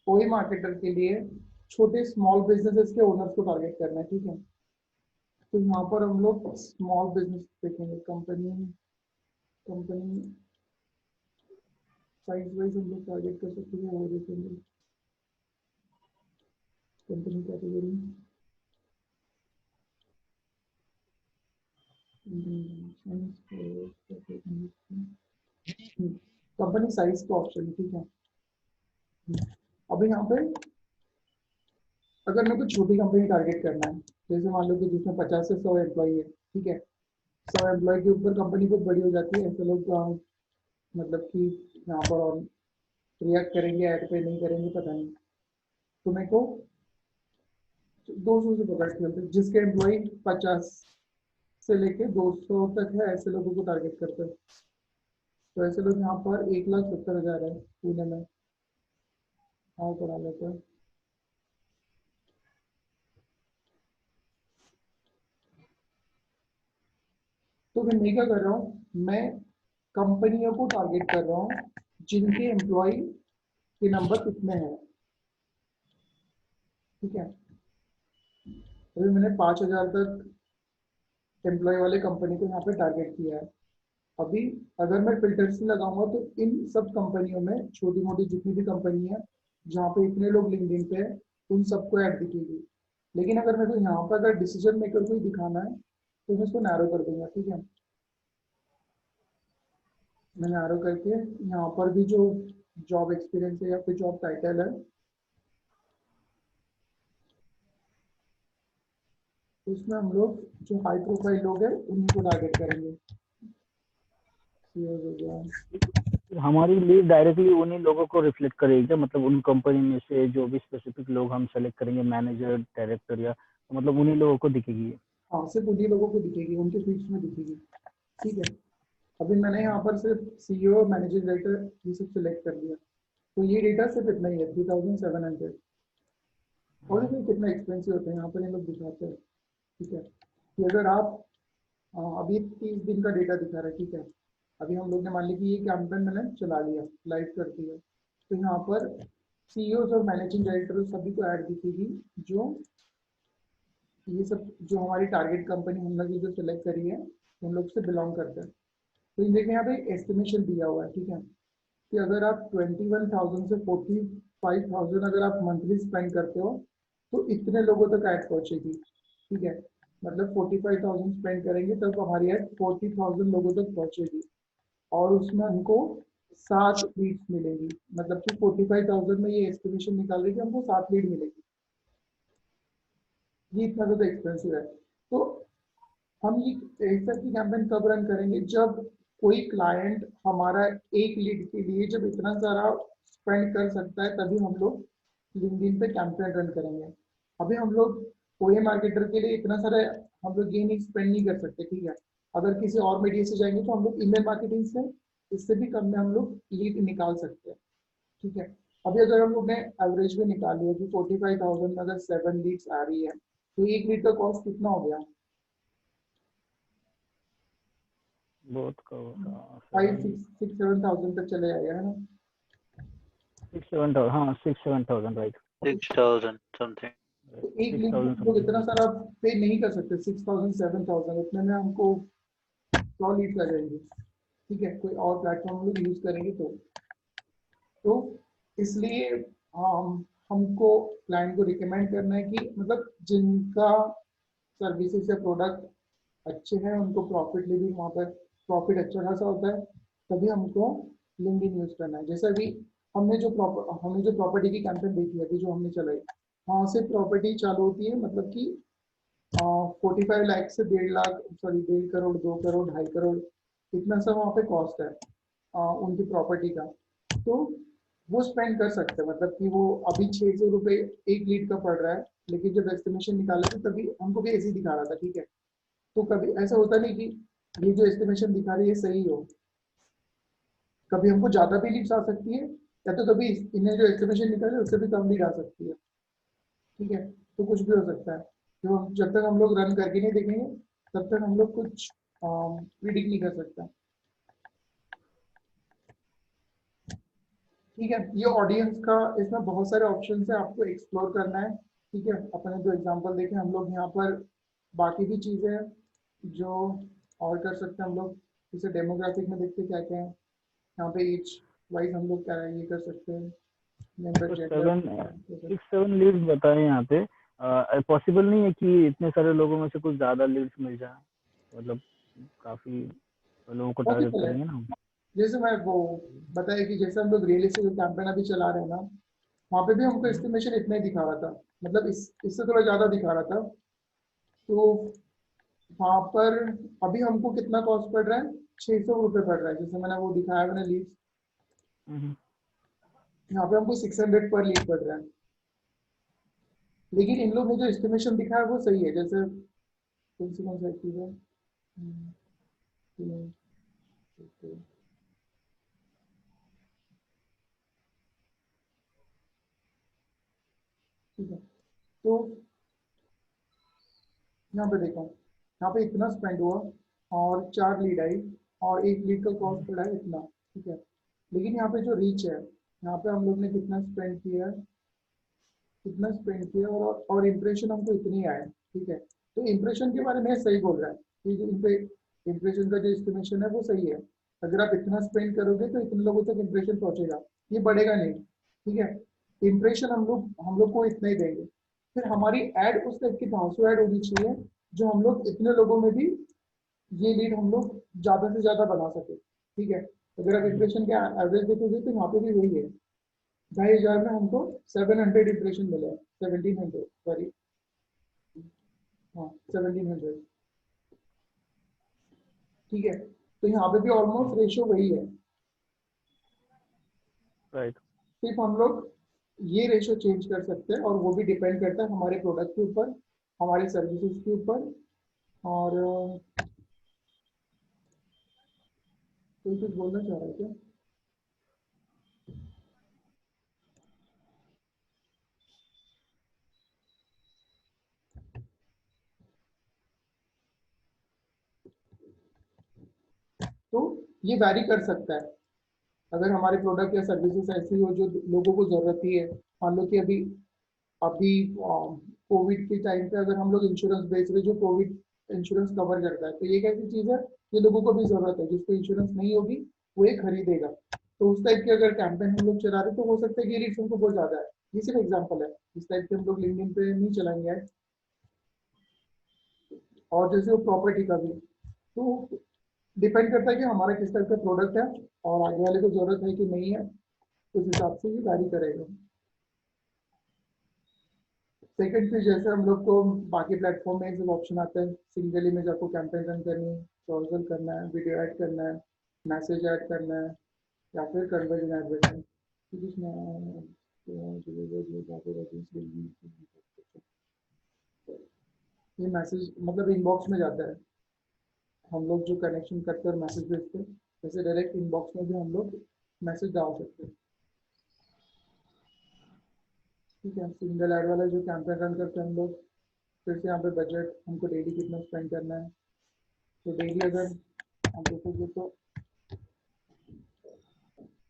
कोई मार्केटर के लिए छोटे स्मॉल बिजनेसेस के ओनर्स को टारगेट करना है। ठीक है, तो यहाँ पर हम लोग स्मॉल बिजनेस देखेंगे। कंपनी साइज वाइज हम लोग टारगेट कर सकते हैं। वो देखेंगे कंपनी कैटेगरी, कंपनी साइज का ऑप्शन। ठीक है, अभी यहाँ पे अगर मेरे को छोटी कंपनी टारगेट करना है, जैसे मान लो कि जिसमें 50 से 100 एम्प्लॉई है। ठीक है, 100 एम्प्लॉय के ऊपर कंपनी बहुत बड़ी हो जाती है। ऐसे लोग मतलब कि यहाँ पर रिएक्ट करेंगे ऐड पे, नहीं करेंगे पता नहीं। तो मेरे को 200 से पकड़ के चलते, जिसके एम्प्लॉय 50 से लेके 200 तक है, ऐसे लोगों को टारगेट करते हैं। तो ऐसे लोग यहाँ पर 1,70,000 है पुणे में। हाँ करा लेते हैं। तो फिर मैं क्या कर रहा हूँ, मैं कंपनियों को टारगेट कर रहा हूँ जिनके एम्प्लॉय के नंबर कितने हैं। ठीक है, अभी मैंने 5,000 तक एम्प्लॉय वाले कंपनी को यहाँ पे टारगेट किया है। अभी अगर मैं फिल्टर्स लगाऊंगा तो इन सब कंपनियों में छोटी मोटी जितनी भी कंपनी है जहाँ पे इतने लोग लिंक्डइन पे है, उन सबको ऐड दिखेगी। लेकिन अगर मेरे को यहाँ पर अगर डिसीजन मेकर को ही दिखाना है तो मैं इसको नैरो कर दूंगा। ठीक है, मैं नैरो करके यहाँ पर भी जो जॉब एक्सपीरियंस है या फिर जॉब टाइटल है, उसमें हम लोग जो हाई प्रोफाइल लोग हैं उनको टारगेट करेंगे। CEOs हो गया। हमारी लीड डायरेक्टली उन्हीं लोगों को रिफ्लेक्ट करेगी क्या? मतलब उन कंपनी में से जो भी स्पेसिफिक लोग हम सेलेक्ट करेंगे, मैनेजर, डायरेक्टर, या तो मतलब उन्हीं लोगों को दिखेगी? हाँ, सिर्फ उन्हीं लोगों को दिखेगी, उनके फील्ड्स में दिखेगी। ठीक है, अभी मैंने यहाँ पर सिर्फ CEO और मैनेजिंग डायरेक्टर ये सब सिलेक्ट कर लिया। तो ये डेटा सिर्फ इतना ही है, 3,700। और देखिए कितना एक्सपेंसिव होता है, यहाँ पर ये लोग दिखाते हैं। ठीक है, कि अगर आप अभी 30 दिन का डेटा दिखा रहा है। ठीक है, अभी हम लोग ने मान लिया कि ये कैंपेन मैंने चला लिया, लाइव कर दिया, तो यहाँ पर CEOs और मैनेजिंग डायरेक्टर सभी को ऐड दिखेगी, जो ये सब जो हमारी टारगेट कंपनी हम लोग जो सिलेक्ट करी है उन लोग से बिलोंग करते हैं। तो ये देखिए यहाँ पे एस्टिमेशन दिया हुआ है। ठीक है, कि अगर आप 21,000 से 45,000 अगर आप मंथली स्पेंड करते हो तो इतने लोगों तक ऐड पहुंचेगी। ठीक है, मतलब 45,000 स्पेंड करेंगे तब हमारी ऐड 40,000 लोगों तक पहुंचेगी और उसमें हमको 7 लीड्स मिलेंगी। मतलब कि 45,000 में ये एस्टिमेशन निकाल रही है कि हमको 7 लीड मिलेगी। ये इतना ज़्यादा एक्सपेंसिव है। तो हम ये ऐसा की कैंपेन कब रन करेंगे, जब कोई क्लाइंट हमारा एक लीड के लिए जब इतना सारा स्पेंड कर सकता है, तभी हम लोग लिंक्डइन पे कैंपेन रन करेंगे। अभी हम लोग कोई मार्केटर के लिए इतना सारा हम लोग ये नहीं स्पेंड नहीं कर सकते। ठीक है, अगर किसी और मीडिया से जाएंगे तो हम लोग ईमेल मार्केटिंग से इससे भी कम में हम लोग लीड निकाल सकते हैं। ठीक है, अभी अगर हम लोग ने एवरेज में निकाल लिया कि 45,000 में अगर 7 लीड्स आ रही है तो एक लीड का कॉस्ट कितना हो गया? बहुत का होगा 5,6,7,000 तक चले जाएगा, है ना? 6-7, हाँ 6-7,000 राइट। 6,000 समथिंग। तो एक लीड में हम लोग इतना सारा पे नहीं कर सकते। 6,000 7,000 इतने में हमको 100 लीड्स आ जाएंगे। ठीक है, कोई और प्लेटफॉर्म हम लोग यूज करेंगे तो इसलिए हमको क्लाइंट को रिकमेंड करना है कि मतलब जिनका सर्विसेज या प्रोडक्ट अच्छे हैं उनको प्रॉफिटली भी वहाँ पर प्रॉफिट अच्छा खासा होता है, तभी हमको लिंक्डइन यूज करना है। जैसे अभी हमने जो प्रॉपर्टी की कैंपेन देखी अभी जो हमने चलाई, वहाँ से प्रॉपर्टी चालू होती है, मतलब कि 45 लाख से 1.5 लाख, सॉरी 1.5 करोड़, 2 करोड़, 2.5 करोड़, इतना सा वहाँ पे कॉस्ट है उनकी प्रॉपर्टी का। तो वो स्पेंड कर सकते हैं, मतलब कि वो अभी 600 रुपये एक लीड का पड़ रहा है, लेकिन जब एस्टिमेशन निकाला था तभी हमको भी ऐसे ही दिखा रहा था, ठीक है। तो कभी ऐसा होता नहीं कि ये जो एस्टिमेशन दिखा रही है सही हो, कभी हमको ज्यादा भी लीड्स आ सकती है, या तो कभी इन्हें जो एस्टिमेशन निकाले उससे भी कम लीड आ सकती है, ठीक है। तो कुछ भी हो सकता है, जो जब तक हम लोग रन करके नहीं देखेंगे तब तक हम लोग कुछ प्रिडिक्ट नहीं कर सकता, ठीक है। ये ऑडियंस का, इसमें बहुत सारे ऑप्शन है, आपको एक्सप्लोर करना है, ठीक है। अपने जो एग्जांपल देखें हम लोग यहाँ पर, बाकी भी चीजें हैं जो और कर सकते हैं हम लोग, जैसे डेमोग्राफिक में देखते क्या क्या है, यहाँ पे एज वाइज हम लोग क्या ये कर सकते हैं, मेंबर तो जेंडर। 6-7 लीड्स बताए यहाँ पे। पॉसिबल नहीं है कि इतने सारे लोगों में से कुछ ज्यादा लीड्स मिल जाए, मतलब काफी लोगों को टारगेट पॉसिबल है, करेंगे ना हम। जैसे मैं वो बताया कि जैसे हम लोग रियल एस्टेट कैंपेन अभी चला रहे हैं ना, वहाँ पे भी हमको एस्टिमेशन इतना ही दिखा रहा था, मतलब इससे थोड़ा ज्यादा दिखा रहा था। तो वहाँ पर अभी हमको कितना कॉस्ट पड़ रहा है, 600 रुपये पड़ रहा है, जैसे मैंने वो दिखाया मैंने लीड, हम्म। यहाँ पे हमको 600 पर लीड पड़ रहा है। लेकिन इन लोग ने जो एस्टिमेशन दिखाया है वो सही है, जैसे कौन सा चीज है, ठीक है। तो यहाँ पे देखो, यहाँ पे इतना स्पेंड हुआ और 4 लीड आई और एक लीड का कॉस्ट पड़ा है इतना, ठीक है। लेकिन यहाँ पे जो रीच है, यहाँ पे हम लोग ने कितना स्पेंड किया है, कितना स्पेंड किया, और इम्प्रेशन हमको इतनी आए, ठीक है। तो इम्प्रेशन के बारे में सही बोल रहा है कि जो इम्प्रेशन का जो एस्टिमेशन है वो सही है। अगर आप इतना स्पेंड करोगे तो इतने लोगों तक इम्प्रेशन पहुंचेगा, ये बढ़ेगा नहीं, ठीक है। इम्प्रेशन हम लोग को इतना ही देंगे, फिर हमारी एड उस टाइप की धांसू एड होनी चाहिए जो हम लोग इतने लोगों में भी ये लीड हम लोग ज्यादा से ज्यादा बना सके, ठीक है। अगर आप इम्प्रेशन के एवरेज देखोगे तो यहाँ पे भी वही है, 2,500 में हमको 700 इम्प्रेशन मिले, 1700, सॉरी, हाँ 1700, ठीक है। तो यहाँ पे भी ऑलमोस्ट रेशियो वही है, राइट। सिर्फ हम लोग ये रेशियो चेंज कर सकते हैं, और वो भी डिपेंड करता है हमारे प्रोडक्ट के ऊपर, हमारे सर्विसेज के ऊपर। और कोई कुछ बोलना चाह रहा है क्या? तो ये वैरी कर सकता है, अगर हमारे प्रोडक्ट या सर्विसेज ऐसी हो जो लोगों को जरूरत ही है। मान लो कि अभी अभी कोविड के टाइम पे अगर हम लोग इंश्योरेंस बेच रहे जो कोविड इंश्योरेंस कवर करता है, तो ये कैसी चीज है, ये लोगों को भी जरूरत है, जिसको इंश्योरेंस नहीं होगी वो ये खरीदेगा। तो उस टाइप की अगर कैंपेन हम लोग चला रहे तो हो सकता है कि रीच हमको बहुत ज्यादा है। ये सिर्फ एग्जाम्पल है, इस टाइप के हम लोग लिंक्डइन पे नहीं चलाएंगे ad। और जैसे वो प्रॉपर्टी का भी, तो डिपेंड करता है कि हमारा किस टाइप का प्रोडक्ट है और आगे वाले को जरूरत है कि नहीं है, उस हिसाब से ये वैरी करेगा। सेकंड फिर जैसे हम लोग को बाकी प्लेटफॉर्म में सब ऑप्शन आता है, सिंगल इमेज आपको कैंपेन रन करनी है, सोशल करना है, वीडियो ऐड करना है, मैसेज ऐड करना है, या फिर कन्वर्जन ऐड करना है। ये मैसेज मतलब इनबॉक्स में जाता है, हम लोग जो कनेक्शन करते हैं और मैसेज भेजते हैं, जैसे डायरेक्ट इनबॉक्स में भी हम लोग मैसेज डाल सकते हैं, ठीक है। सिंगल ऐड वाला जो कैंपेन रन करते हैं हम लोग, फिर से यहाँ पे बजट हमको डेली कितना स्पेंड करना है, तो डेली अगर हम देखोगे तो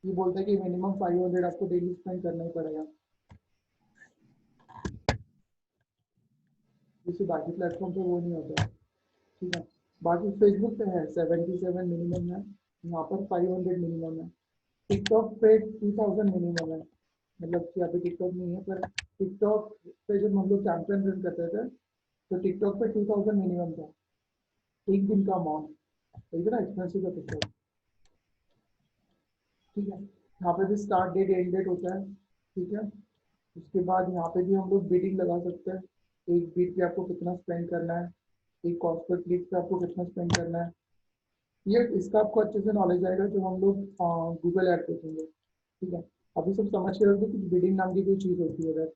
ये बोलता है कि मिनिमम 500 आपको डेली स्पेंड करना ही पड़ेगा, जैसे बाकी प्लेटफॉर्म पे वो नहीं होता है, ठीक है। बाकी फेसबुक पे है 77 मिनिमम है, यहाँ पर 500 मिनिमम है। टिकटॉक पे 2000 मिनिमम है, मतलब कि अभी टिकटॉक नहीं है, पर टिकटॉक पे जब हम लोग कैंपेन रन करते थे तो टिकटॉक पे 2000 मिनिमम था, एक दिन का अमाउंट। तो इतना एक्सपेंसिव है टिकटॉक। ठीक है, यहाँ पे भी स्टार्ट डेट एंड डेट होता है। ठीक है, उसके बाद यहाँ पे भी हम लोग बिडिंग लगा सकते हैं, एक बीट पे आपको कितना स्पेंड करना है, एक कॉस्ट पर क्लिक पे आपको कितना स्पेंड करना है। ये इसका आपको अच्छे से नॉलेज आएगा जब हम लोग गूगल ऐड देखेंगे। ठीक है, अभी सब समझ के रखते कि बिडिंग नाम की कोई चीज़ होती है अगर।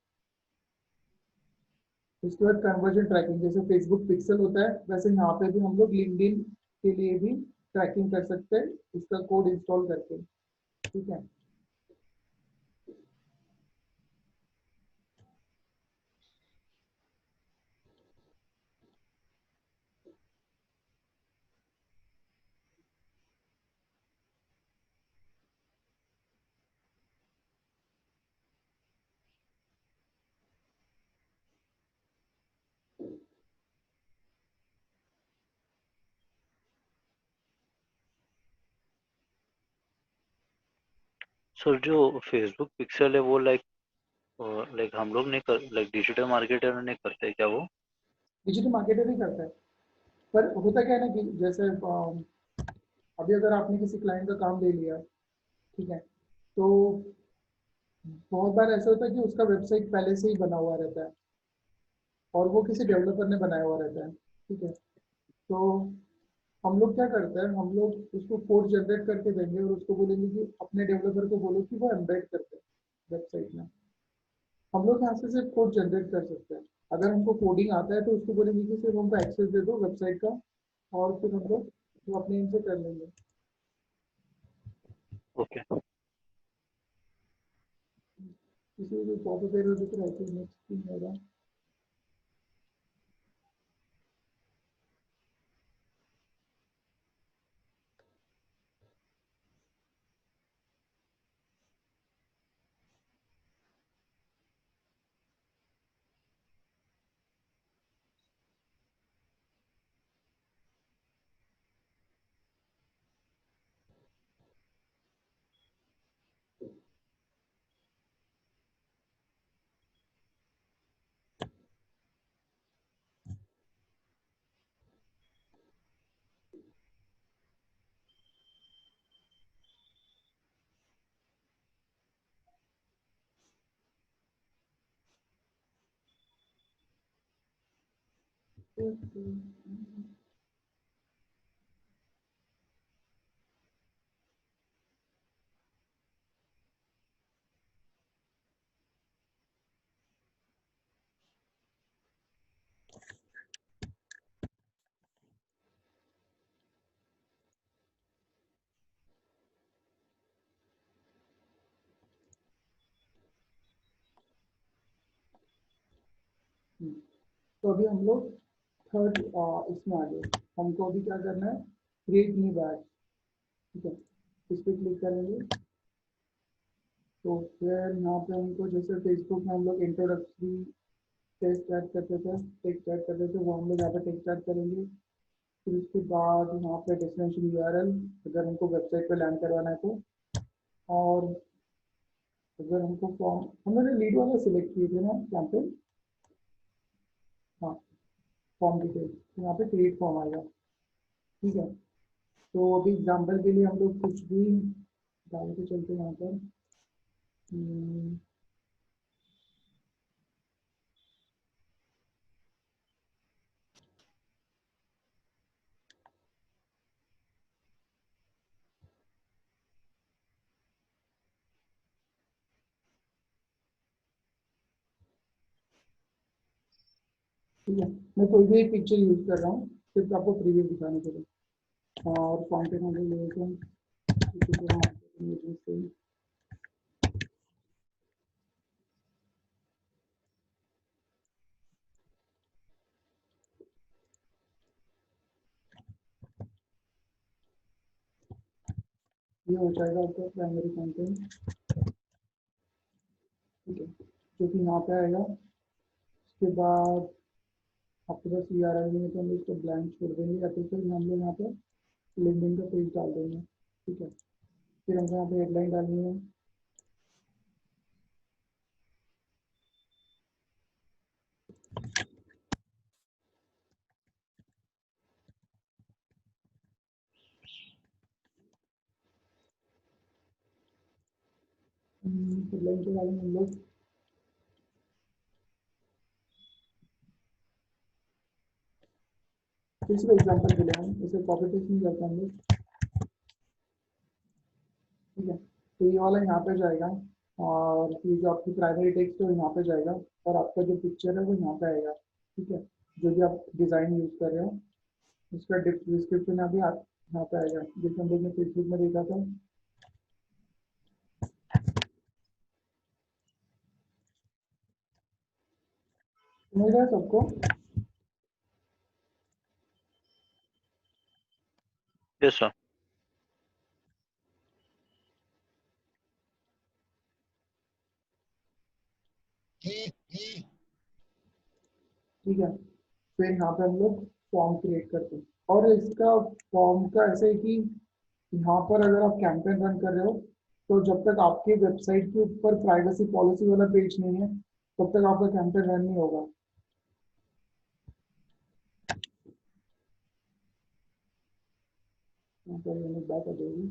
उसके बाद कन्वर्जन ट्रैकिंग, जैसे फेसबुक पिक्सल होता है वैसे यहाँ पे भी हम लोग लिंक्डइन के लिए भी ट्रैकिंग कर सकते हैं इसका कोड इंस्टॉल करके। ठीक है, सर जो फेसबुक पिक्सल है वो लाइक हम लोग नहीं कर, लाइक डिजिटल मार्केटर नहीं करते क्या वो? डिजिटल मार्केटर ही करता है, पर होता क्या है ना कि जैसे अभी अगर आपने किसी क्लाइंट का काम ले लिया, ठीक है, तो बहुत बार ऐसा होता है कि उसका वेबसाइट पहले से ही बना हुआ रहता है और वो किसी डेवलपर ने बनाया हुआ रहता है। ठीक है, तो हम लोग क्या करते हैं, हम लोग उसको कोड जनरेट करके देंगे और उसको बोलेंगे कि अपने डेवलपर को बोलो कि वो एम्बेड करते हैं वेबसाइट में। हम लोग यहाँ से सिर्फ कोड जनरेट कर सकते हैं। अगर हमको कोडिंग आता है तो उसको बोलेंगे कि सिर्फ हमको एक्सेस दे दो वेबसाइट का, और फिर हम लोग वो अपने इनसे कर लेंगे। ओके। किसी भी पॉपअप एरर दिख रहा है कि नेक्स्ट नहीं हो रहा। तो अभी हम लोग थर्ड इसमें आ गए। हमको अभी क्या करना है, क्रिएट न्यू बैच। ठीक है, इस पर क्लिक करेंगे तो फिर यहाँ पे हमको जैसे फेसबुक में हम लोग इंट्रोडक्टरी टेक्स्ट ऐड करते थे, टेक्स्ट ऐड करते थे, वो हम लोग यहाँ पे टेक्स्ट ऐड करेंगे। फिर उसके बाद यहाँ पे डेस्टिनेशन यूआरएल, अगर हमको वेबसाइट पे लैंड करवाना है तो। और अगर हमको फॉर्म, हम लोगोने लीड वाला सिलेक्ट किए थे ना कैंपेन, हाँ, फॉर्म डिटेल, तो यहाँ पे क्रिएट फॉर्म आएगा। ठीक है, तो अभी एग्जाम्पल के लिए हम लोग कुछ भी डाल के चलते हैं यहाँ पर। ठीक है, मैं कोई भी एक पिक्चर यूज कर रहा हूँ सिर्फ आपको प्रीव्यू दिखाने के लिए। और फाउंटेन हम लोग लेते हैं, ये हो जाएगा आपका प्राइमरी कंटेंट। ठीक है, जो कि यहाँ पे आएगा। उसके बाद आपके पास URL नहीं है तो हम इसको ब्लैंक छोड़ देंगे, या तो फिर हम लोग यहाँ पे लिंक्डइन का पेज डाल देंगे। ठीक है, फिर हमको यहाँ पे हेडलाइन डालनी है। हेडलाइन के बारे में हम लोग किसी को एग्जाम्पल के लिए हम इसे कॉपी पेस्ट नहीं करते हम लोग। ठीक है, तो ये वाला यहाँ पे जाएगा और ये जो आपकी प्राइमरी टेक्स्ट है वो यहाँ पे जाएगा और आपका जो पिक्चर है वो यहाँ पे आएगा। ठीक है, जो भी आप डिज़ाइन यूज कर रहे हो उसका डिस्क्रिप्शन अभी यहाँ पे आएगा, जैसे हम लोग ने फेसबुक में देखा था। समझ रहा है सबको? Yes sir. ठीक है, फिर यहाँ पे हम लोग फॉर्म क्रिएट करते हैं और इसका फॉर्म का ऐसे है कि यहाँ पर अगर आप कैंपेन रन कर रहे हो तो जब तक आपके वेबसाइट के ऊपर प्राइवेसी पॉलिसी वाला पेज नहीं है तब तक आपका कैंपेन रन नहीं होगा। यहाँ पर मैंने बात आ जाएगी।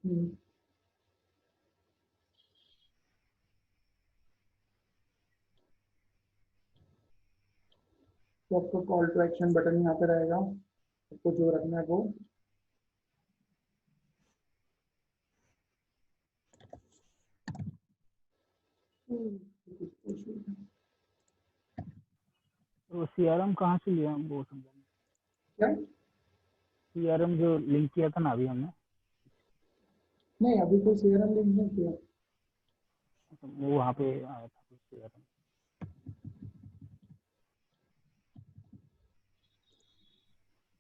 हम्म, तो आपको कॉल टू एक्शन बटन यहाँ पे रहेगा, आपको जो रखना है वो। तो सीआरएम कहाँ से लिया हम वो समझा नहीं। क्या? सीआरएम जो लिंक किया था ना अभी हमने, नहीं, अभी कोई सीआरएम लिंक नहीं किया। वो वहाँ पे आया था सीआरएम।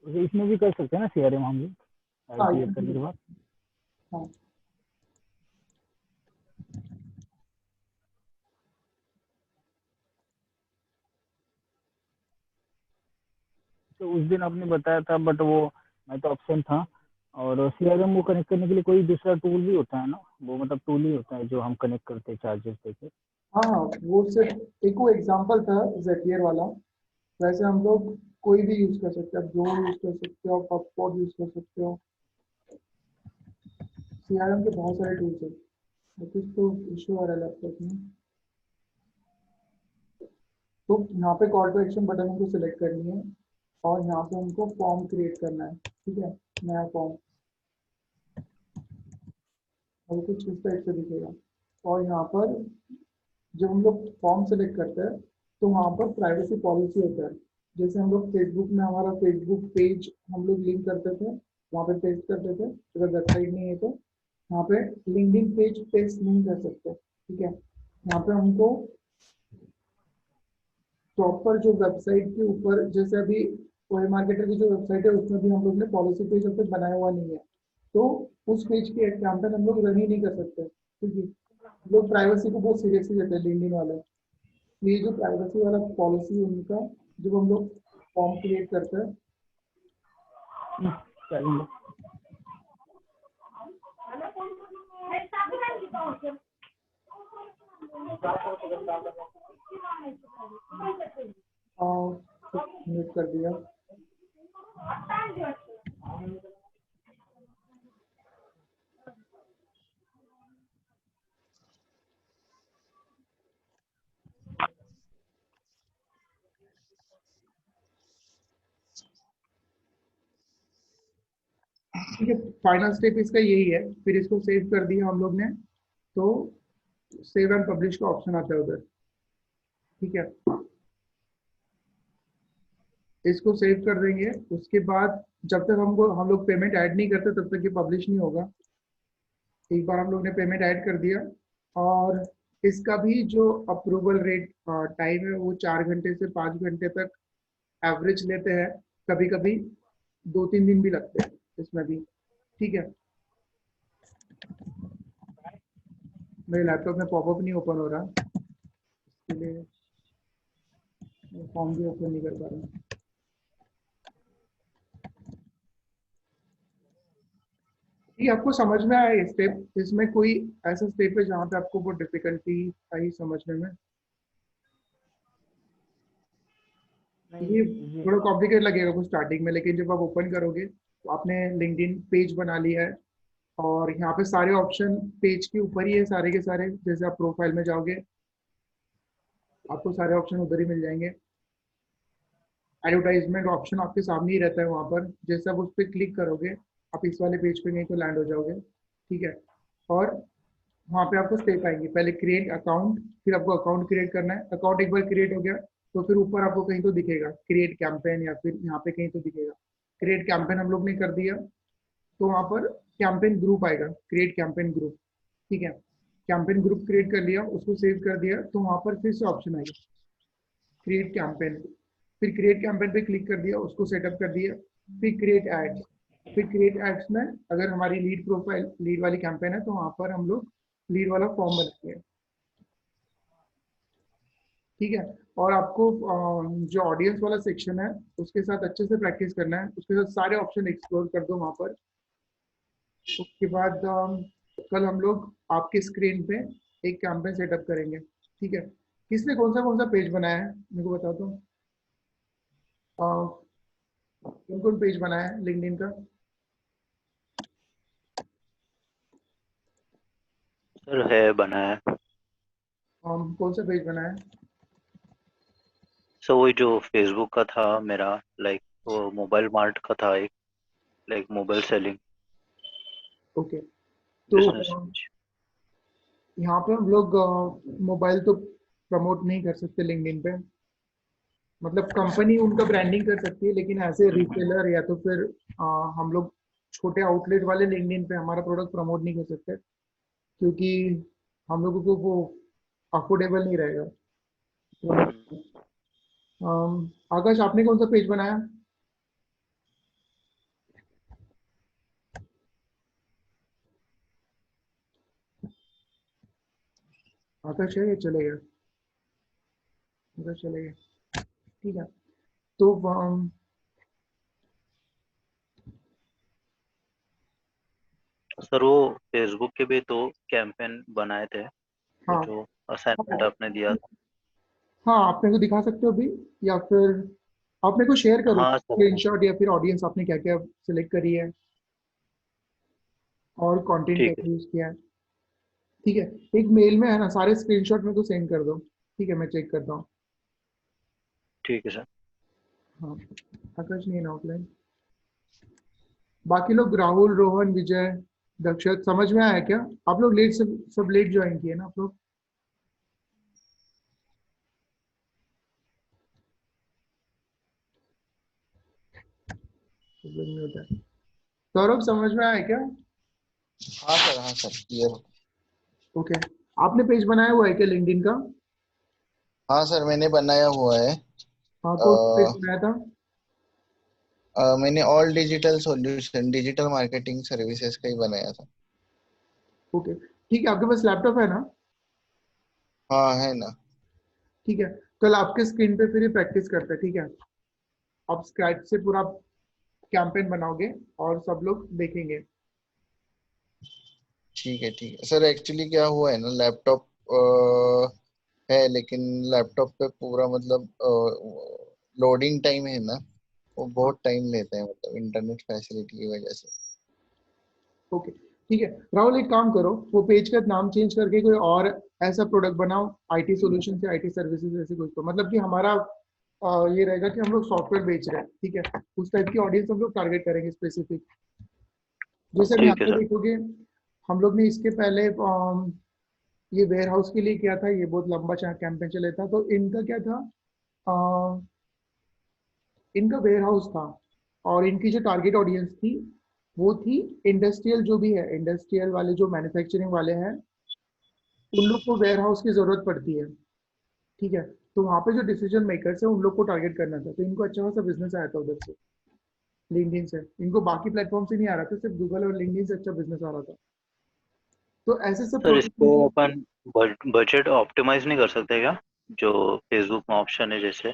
इसमें भी कर सकते हैं ना सीआरएम हम भी हाँ, क्रिएट करने के बाद। हाँ, तो उस दिन आपने बताया था बट वो मैं तो एब्सेंट था। और सीआरएम को कनेक्ट करने के लिए कोई दूसरा टूल भी होता है ना, वो मतलब टूल ही होता है जो हम कनेक्ट करते हैं चार्जेस देके। हाँ, हाँ, वो सिर्फ एक वो एग्जांपल था ज़ेपियर वाला। वैसे हम लोग कोई भी यूज कर सकते हैं, आप जो यूज कर सकते हो, आप HubSpot यूज कर सकते हो। सीआरएम के बहुत सारे टूल्स हैं। कुछ तो इशू आ रहा है लैपटॉप में, तो यहाँ पे कॉल टू एक्शन बटन हमको सिलेक्ट करनी है और यहाँ पे हमको फॉर्म क्रिएट करना है। ठीक है, नया फॉर्म और कुछ इस टाइप से दिखेगा। और यहाँ पर जब हम लोग फॉर्म सेलेक्ट करते हैं तो वहाँ पर प्राइवेसी पॉलिसी होता है। जैसे हम लोग फेसबुक में हमारा फेसबुक पेज हम लोग लिंक करते थे, वहाँ पे पेस्ट करते थे। अगर वेबसाइट नहीं है तो यहाँ पे लिंक्डइन पेज पेस्ट नहीं कर सकते। ठीक है, यहाँ पे हमको प्रॉपर जो वेबसाइट के ऊपर, जैसे अभी कोई मार्केटर की जो वेबसाइट है उसमें भी हम लोग ने पॉलिसी पेज अब तक बनाया हुआ नहीं है, तो उस पेज के कैंपेन हम लोग रन ही नहीं कर सकते। ठीक है, लोग प्राइवेसी को बहुत सीरियसली लेते हैं लिंक्डइन वाले। ये जो प्राइवेसी वाला पॉलिसी है उनका, जब हम लोग फॉर्म क्रिएट करते हैं चलिए म्यूट कर दिया। ठीक है, फाइनल स्टेप इसका यही है। फिर इसको सेव कर दिया हम लोग ने, तो सेव एंड पब्लिश का ऑप्शन आता है उधर। ठीक है, इसको सेव कर देंगे। उसके बाद जब तक हम लोग पेमेंट ऐड नहीं करते तब तक ये पब्लिश नहीं होगा। एक बार हम लोग ने पेमेंट ऐड कर दिया, और इसका भी जो अप्रूवल रेट टाइम है वो 4 घंटे से 5 घंटे तक एवरेज लेते हैं। कभी कभी 2-3 दिन भी लगते हैं इसमें भी। ठीक है, मेरे लैपटॉप में पॉपअप नहीं ओपन हो रहा, इसके लिए फॉर्म भी ओपन नहीं कर पा रहा। ये आपको समझ में आया ये स्टेप? इसमें कोई ऐसा स्टेप है जहाँ पे आपको बहुत डिफिकल्टी आई समझने में? नहीं ये ये थोड़ा कॉम्प्लिकेट लगेगा कुछ स्टार्टिंग में, लेकिन जब आप ओपन करोगे तो आपने लिंक्डइन पेज बना लिया है, और यहाँ पे सारे ऑप्शन पेज के ऊपर ही है सारे के सारे। जैसे आप प्रोफाइल में जाओगे आपको सारे ऑप्शन उधर ही मिल जाएंगे। एडवर्टाइजमेंट ऑप्शन आपके सामने ही रहता है वहाँ पर। जैसे आप उस पर क्लिक करोगे आप इस वाले पेज पे नहीं तो लैंड हो जाओगे। ठीक है, और वहाँ पे आपको स्टेप आएंगे। पहले क्रिएट अकाउंट, फिर आपको अकाउंट क्रिएट करना है। अकाउंट एक बार क्रिएट हो गया तो फिर ऊपर आपको कहीं तो दिखेगा क्रिएट कैंपेन, या फिर यहाँ पे कहीं तो दिखेगा क्रिएट कैंपेन। हम लोग ने कर दिया तो वहाँ पर कैंपेन ग्रुप आएगा, क्रिएट कैंपेन ग्रुप। ठीक है, कैंपेन ग्रुप क्रिएट कर लिया, उसको सेव कर दिया, तो वहाँ पर फिर से ऑप्शन आएगा क्रिएट कैंपेन। फिर क्रिएट कैंपेन पे क्लिक कर दिया, उसको सेटअप कर दिया। फिर क्रिएट एड्स। फिर क्रिएट एड्स में अगर हमारी लीड प्रोफाइल लीड वाली कैंपेन है तो वहाँ पर हम लोग लीड वाला फॉर्म बनाएंगे। ठीक है, और आपको जो ऑडियंस वाला सेक्शन है उसके साथ अच्छे से प्रैक्टिस करना है। उसके साथ सारे ऑप्शन एक्सप्लोर कर दो वहाँ पर। उसके बाद कल हम लोग आपके स्क्रीन पे एक कैंपेन सेटअप करेंगे। ठीक है, किसने कौन सा पेज बनाया है मेरे को बता दो। कौन कौन पेज बनाया है लिंक्डइन का? सर है बनाया है। कौन सा पेज बनाया है? सर वही जो फेसबुक का था मेरा, लाइक वो मोबाइल मार्ट का था एक, लाइक मोबाइल सेलिंग ओके, तो बिजनेस। यहाँ पे हम लोग मोबाइल तो प्रमोट नहीं कर सकते लिंक्डइन पे। मतलब कंपनी उनका ब्रांडिंग कर सकती है, लेकिन ऐसे रिटेलर या तो फिर हम लोग छोटे आउटलेट वाले लिंक्डइन पे हमारा प्रोडक्ट प्रमोट नहीं कर सकते, क्योंकि हम लोगों को वो अफोर्डेबल नहीं रहेगा। आकाश, आपने कौन सा पेज बनाया? आकाश है या चले गया? आकाश चले गया। ठीक है, तो सर वो फेसबुक के भी तो कैंपेन बनाए थे, वो हाँ जो असाइनमेंट हाँ आपने दिया था। हाँ, आप मेरे को दिखा सकते हो अभी, या फिर आप मेरे को शेयर करो हाँ सर। स्क्रीनशॉट, या फिर ऑडियंस आपने क्या क्या सिलेक्ट करी है और कंटेंट ठीक है। कैसे यूज किया है। ठीक है, एक मेल में है ना, सारे स्क्रीनशॉट मेरे को सेंड कर दो। ठीक है, मैं चेक करता हूँ। ठीक है सर। हाँ, आकाश नहीं है ना ऑफलाइन। बाकी लोग राहुल, रोहन, विजय, दक्षत समझ में आया क्या? आप लोग लेट, सब लेट ज्वाइन किए ना आप लोग? सब लोग नहीं होता है। सौरभ समझ में आया क्या? हाँ सर क्लियर। ओके, आपने पेज बनाया हुआ है क्या लिंक्डइन का? हाँ सर मैंने बनाया हुआ है। हाँ, कौन सा पेज अ, बनाया था? मैंने all digital solution digital marketing services का ही बनाया था। ओके, ठीक है, आपके पास लैपटॉप है ना? हाँ है ना। ठीक है, कल आपके स्क्रीन पे फिर प्रैक्टिस करते हैं। ठीक है, आप स्क्रैच से पूरा कैंपेन बनाओगे और सब लोग देखेंगे। ठीक है सर, एक्चुअली क्या हुआ है ना, लैपटॉप है लेकिन लैपटॉप पे पूरा मतलब लोडिंग टाइम है ना, वो हाँ, बहुत टाइम लेता है, मतलब इंटरनेट फैसिलिटी की वजह से। ओके, ठीक है। राहुल, एक काम करो, वो पेज का नाम चेंज करके कोई और ऐसा प्रोडक्ट बनाओ, आईटी सॉल्यूशन से आईटी सर्विसेज ऐसे कुछ, तो मतलब कि हमारा ये रहेगा कि हम लोग सॉफ्टवेयर बेच रहे हैं। ठीक है, उस टाइप की ऑडियंस हम लोग टारगेट करेंगे स्पेसिफिक। जैसे अब यहाँ ठीक है पे सर। देखोगे, हम लोग ने इसके पहले ये वेयर हाउस के लिए किया था, ये बहुत लंबा कैंपेन चला था। तो इनका क्या था, इनका वेयर हाउस था और इनकी जो टारगेट ऑडियंस थी वो थी इंडस्ट्रियल, जो भी है इंडस्ट्रियल वाले जो मैन्युफैक्चरिंग वाले हैं उन लोग को वेयर हाउस की जरूरत पड़ती है। ठीक है, तो वहाँ पे जो डिसीजन मेकर्स है उन लोग को टारगेट करना था, तो इनको अच्छा खासा बिजनेस आया था उधर से, लिंक्डइन से। इनको बाकी प्लेटफॉर्म से नहीं आ रहा था, सिर्फ गूगल और लिंक्डइन से अच्छा बिजनेस आ रहा था। तो ऐसे सब सर इसको प्रोसेस। अपन बजट ऑप्टिमाइज नहीं कर सकते क्या, जो फेसबुक में ऑप्शन है जैसे?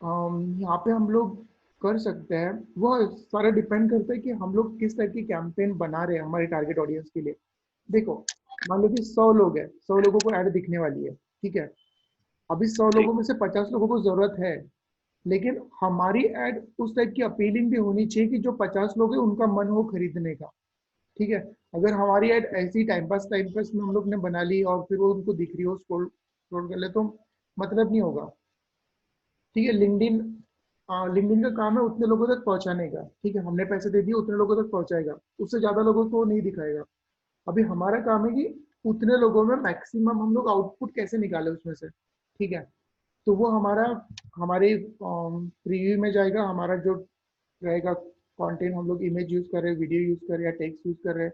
यहाँ पे हम लोग कर सकते हैं, वो सारा डिपेंड करता है कि हम लोग किस टाइप की कैंपेन बना रहे हैं हमारे टारगेट ऑडियंस के लिए। देखो, मान लो कि 100 लोग हैं, 100 लोगों को ऐड दिखने वाली है, ठीक है। अभी 100 ठीक। लोगों में से 50 लोगों को जरूरत है, लेकिन हमारी ऐड उस टाइप की अपीलिंग भी होनी चाहिए कि जो 50 लोग हैं उनका मन हो खरीदने का। ठीक है, अगर हमारी ऐड ऐसी टाइम पास में हम लोग ने बना ली और फिर वो उनको दिख रही हो, स्क्रॉल स्क्रॉल कर ले, तो मतलब नहीं होगा। ठीक है, लिंक्डइन लिंक्डइन का काम है उतने लोगों तक पहुंचाने का। ठीक है, हमने पैसे दे दिए, उतने लोगों तक पहुंचाएगा, उससे ज्यादा लोगों को नहीं दिखाएगा। अभी हमारा काम है कि उतने लोगों में मैक्सिमम हम लोग आउटपुट कैसे निकाले उसमें से। ठीक है, तो वो हमारा हमारे प्रीव्यू में जाएगा, हमारा जो रहेगा कंटेंट, हम लोग इमेज यूज कर रहे हैं, वीडियो यूज कर रहे हैं या टेक्स्ट यूज कर रहे हैं,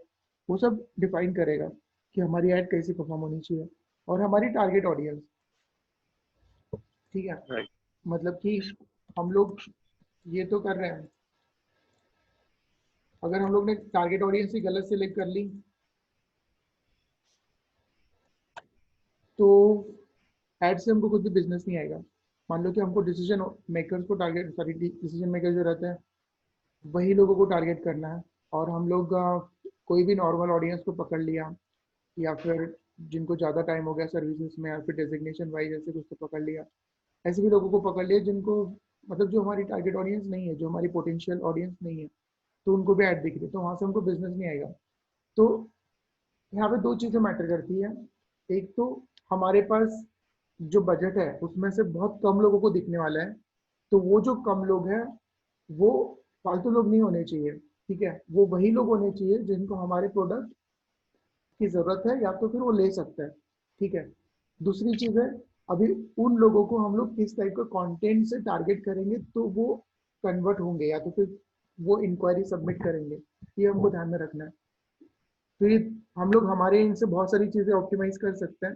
वो सब डिफाइन करेगा कि हमारी ऐड कैसी परफॉर्म होनी चाहिए और हमारी टारगेट ऑडियंस। ठीक है, राइट। मतलब कि हम लोग ये तो कर रहे हैं, अगर हम लोग ने टारगेट ऑडियंस ही गलत सिलेक्ट कर ली तो एड से हमको कुछ भी बिजनेस नहीं आएगा। मान लो कि हमको डिसीजन मेकर्स को टारगेट, सॉरी डिसीजन मेकर जो रहते हैं वही लोगों को टारगेट करना है, और हम लोग कोई भी नॉर्मल ऑडियंस को पकड़ लिया या फिर जिनको ज़्यादा टाइम हो गया सर्विसेज में या फिर डेजिग्नेशन वाइज ऐसे कुछ को पकड़ लिया, ऐसे भी लोगों को पकड़ लिया जिनको मतलब जो हमारी टारगेट ऑडियंस नहीं है, जो हमारी पोटेंशियल ऑडियंस नहीं है, तो उनको भी ऐड दिख रही है, तो वहाँ से हमको बिजनेस नहीं आएगा। तो यहाँ पे दो चीज़ें मैटर करती है। एक तो हमारे पास जो बजट है उसमें से बहुत कम लोगों को दिखने वाला है, तो वो जो कम लोग हैं वो फालतू लोग नहीं होने चाहिए। ठीक है, वो वही लोग होने चाहिए जिनको हमारे प्रोडक्ट की जरूरत है या तो फिर वो ले सकता है। ठीक है, दूसरी चीज है, अभी उन लोगों को हम लोग किस टाइप का कंटेंट से टारगेट करेंगे तो वो कन्वर्ट होंगे या तो फिर वो इंक्वायरी सबमिट करेंगे, ये हमको ध्यान में रखना है। तो ये हम लोग हमारे इनसे बहुत सारी चीजें ऑप्टिमाइज कर सकते हैं,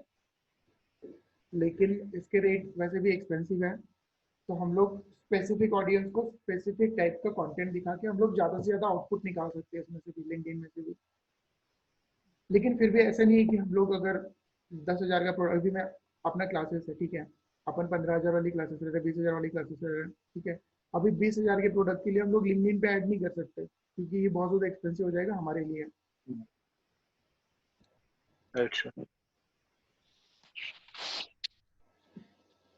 लेकिन इसके रेट वैसे भी एक्सपेंसिव है। तो हम लोग स्पेसिफिक ऑडियंस को स्पेसिफिक टाइप का कंटेंट दिखा के हम लोग ज्यादा से ज्यादा आउटपुट निकाल सकते हैं इसमें से भी, लिंक्डइन में से भी। लेकिन फिर भी ऐसा नहीं है कि हम लोग अगर 10,000 का प्रोडक्ट भी, मैं अपना क्लासेस है, ठीक है, अपन 15,000 वाली क्लासेस ले रहे हैं, 20,000 वाली क्लासेस ले रहे हैं, ठीक है। अभी 20,000 के प्रोडक्ट के लिए हम लोग लिंक्डइन पे ऐड नहीं कर सकते क्योंकि ये बहुत ज़्यादा एक्सपेंसिव हो जाएगा हमारे लिए। Right sir.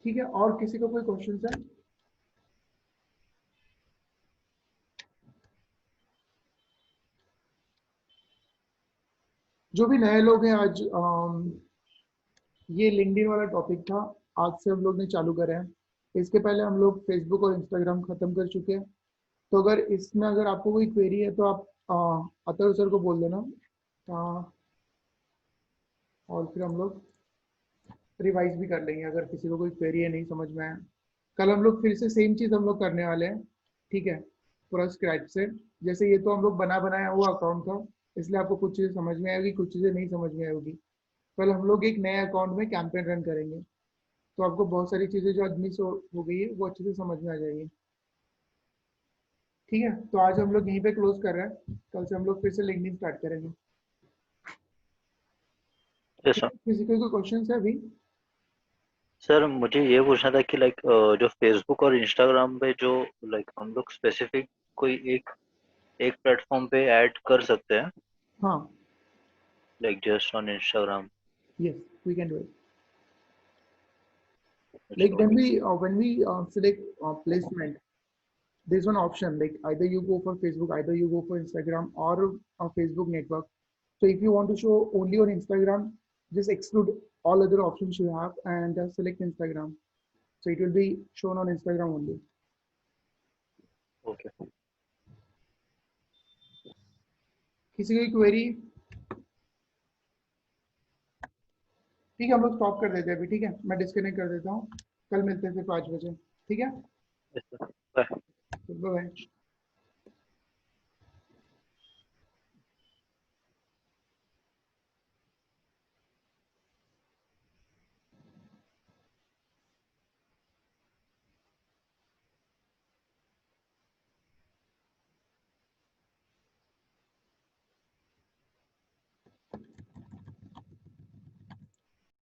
ठीक है, और किसी का कोई क्वेश्चन है? जो भी नए लोग हैं आज, ये लिंक्डइन वाला टॉपिक था, आज से हम लोग ने चालू करा है। इसके पहले हम लोग फेसबुक और इंस्टाग्राम खत्म कर चुके हैं। तो अगर इसमें अगर आपको कोई क्वेरी है तो आप अतर सर को बोल देना, और फिर हम लोग रिवाइज भी कर लेंगे अगर किसी को कोई क्वेरी है नहीं समझ में आया। कल हम लोग फिर से सेम चीज़ हम लोग करने वाले हैं, ठीक है, पूरा स्क्रैच से। जैसे ये तो हम लोग बनाया हुआ अकाउंट था, इसलिए आपको कुछ चीज़ें समझ में आएगी, कुछ चीज़ें नहीं समझ में आएगी। कल हम लोग एक नए अकाउंट में कैंपेन रन करेंगे, तो आपको बहुत सारी चीज़ें जो आज मिस हो गई है वो अच्छे से समझ में आ जाएगी। ठीक है, तो आज हम लोग यहीं पे क्लोज कर रहे हैं, कल से हम लोग फिर से लिंक्डइन स्टार्ट करेंगे। Yes sir. किसी को कोई क्वेश्चन है अभी? सर मुझे ये पूछना था कि लाइक जो फेसबुक और इंस्टाग्राम पे जो लाइक हम लोग स्पेसिफिक कोई एक एक प्लेटफॉर्म पे ऐड कर सकते हैं, हाँ, like just on Instagram? Yes, we can do it. Like अच्छा। when we select placement, there's one option like either you go for Facebook, either you go for Instagram or a Facebook network. So if you want to show only on Instagram, just exclude all other options you have and select Instagram. So it will be shown on Instagram only. Okay. किसी की query? ठीक है, हम लोग stop कर देते हैं अभी। ठीक है, मैं डिस्कनेक्ट कर देता हूँ, कल मिलते हैं फिर 5 बजे। ठीक है। Yes, sir. Bye. बाय.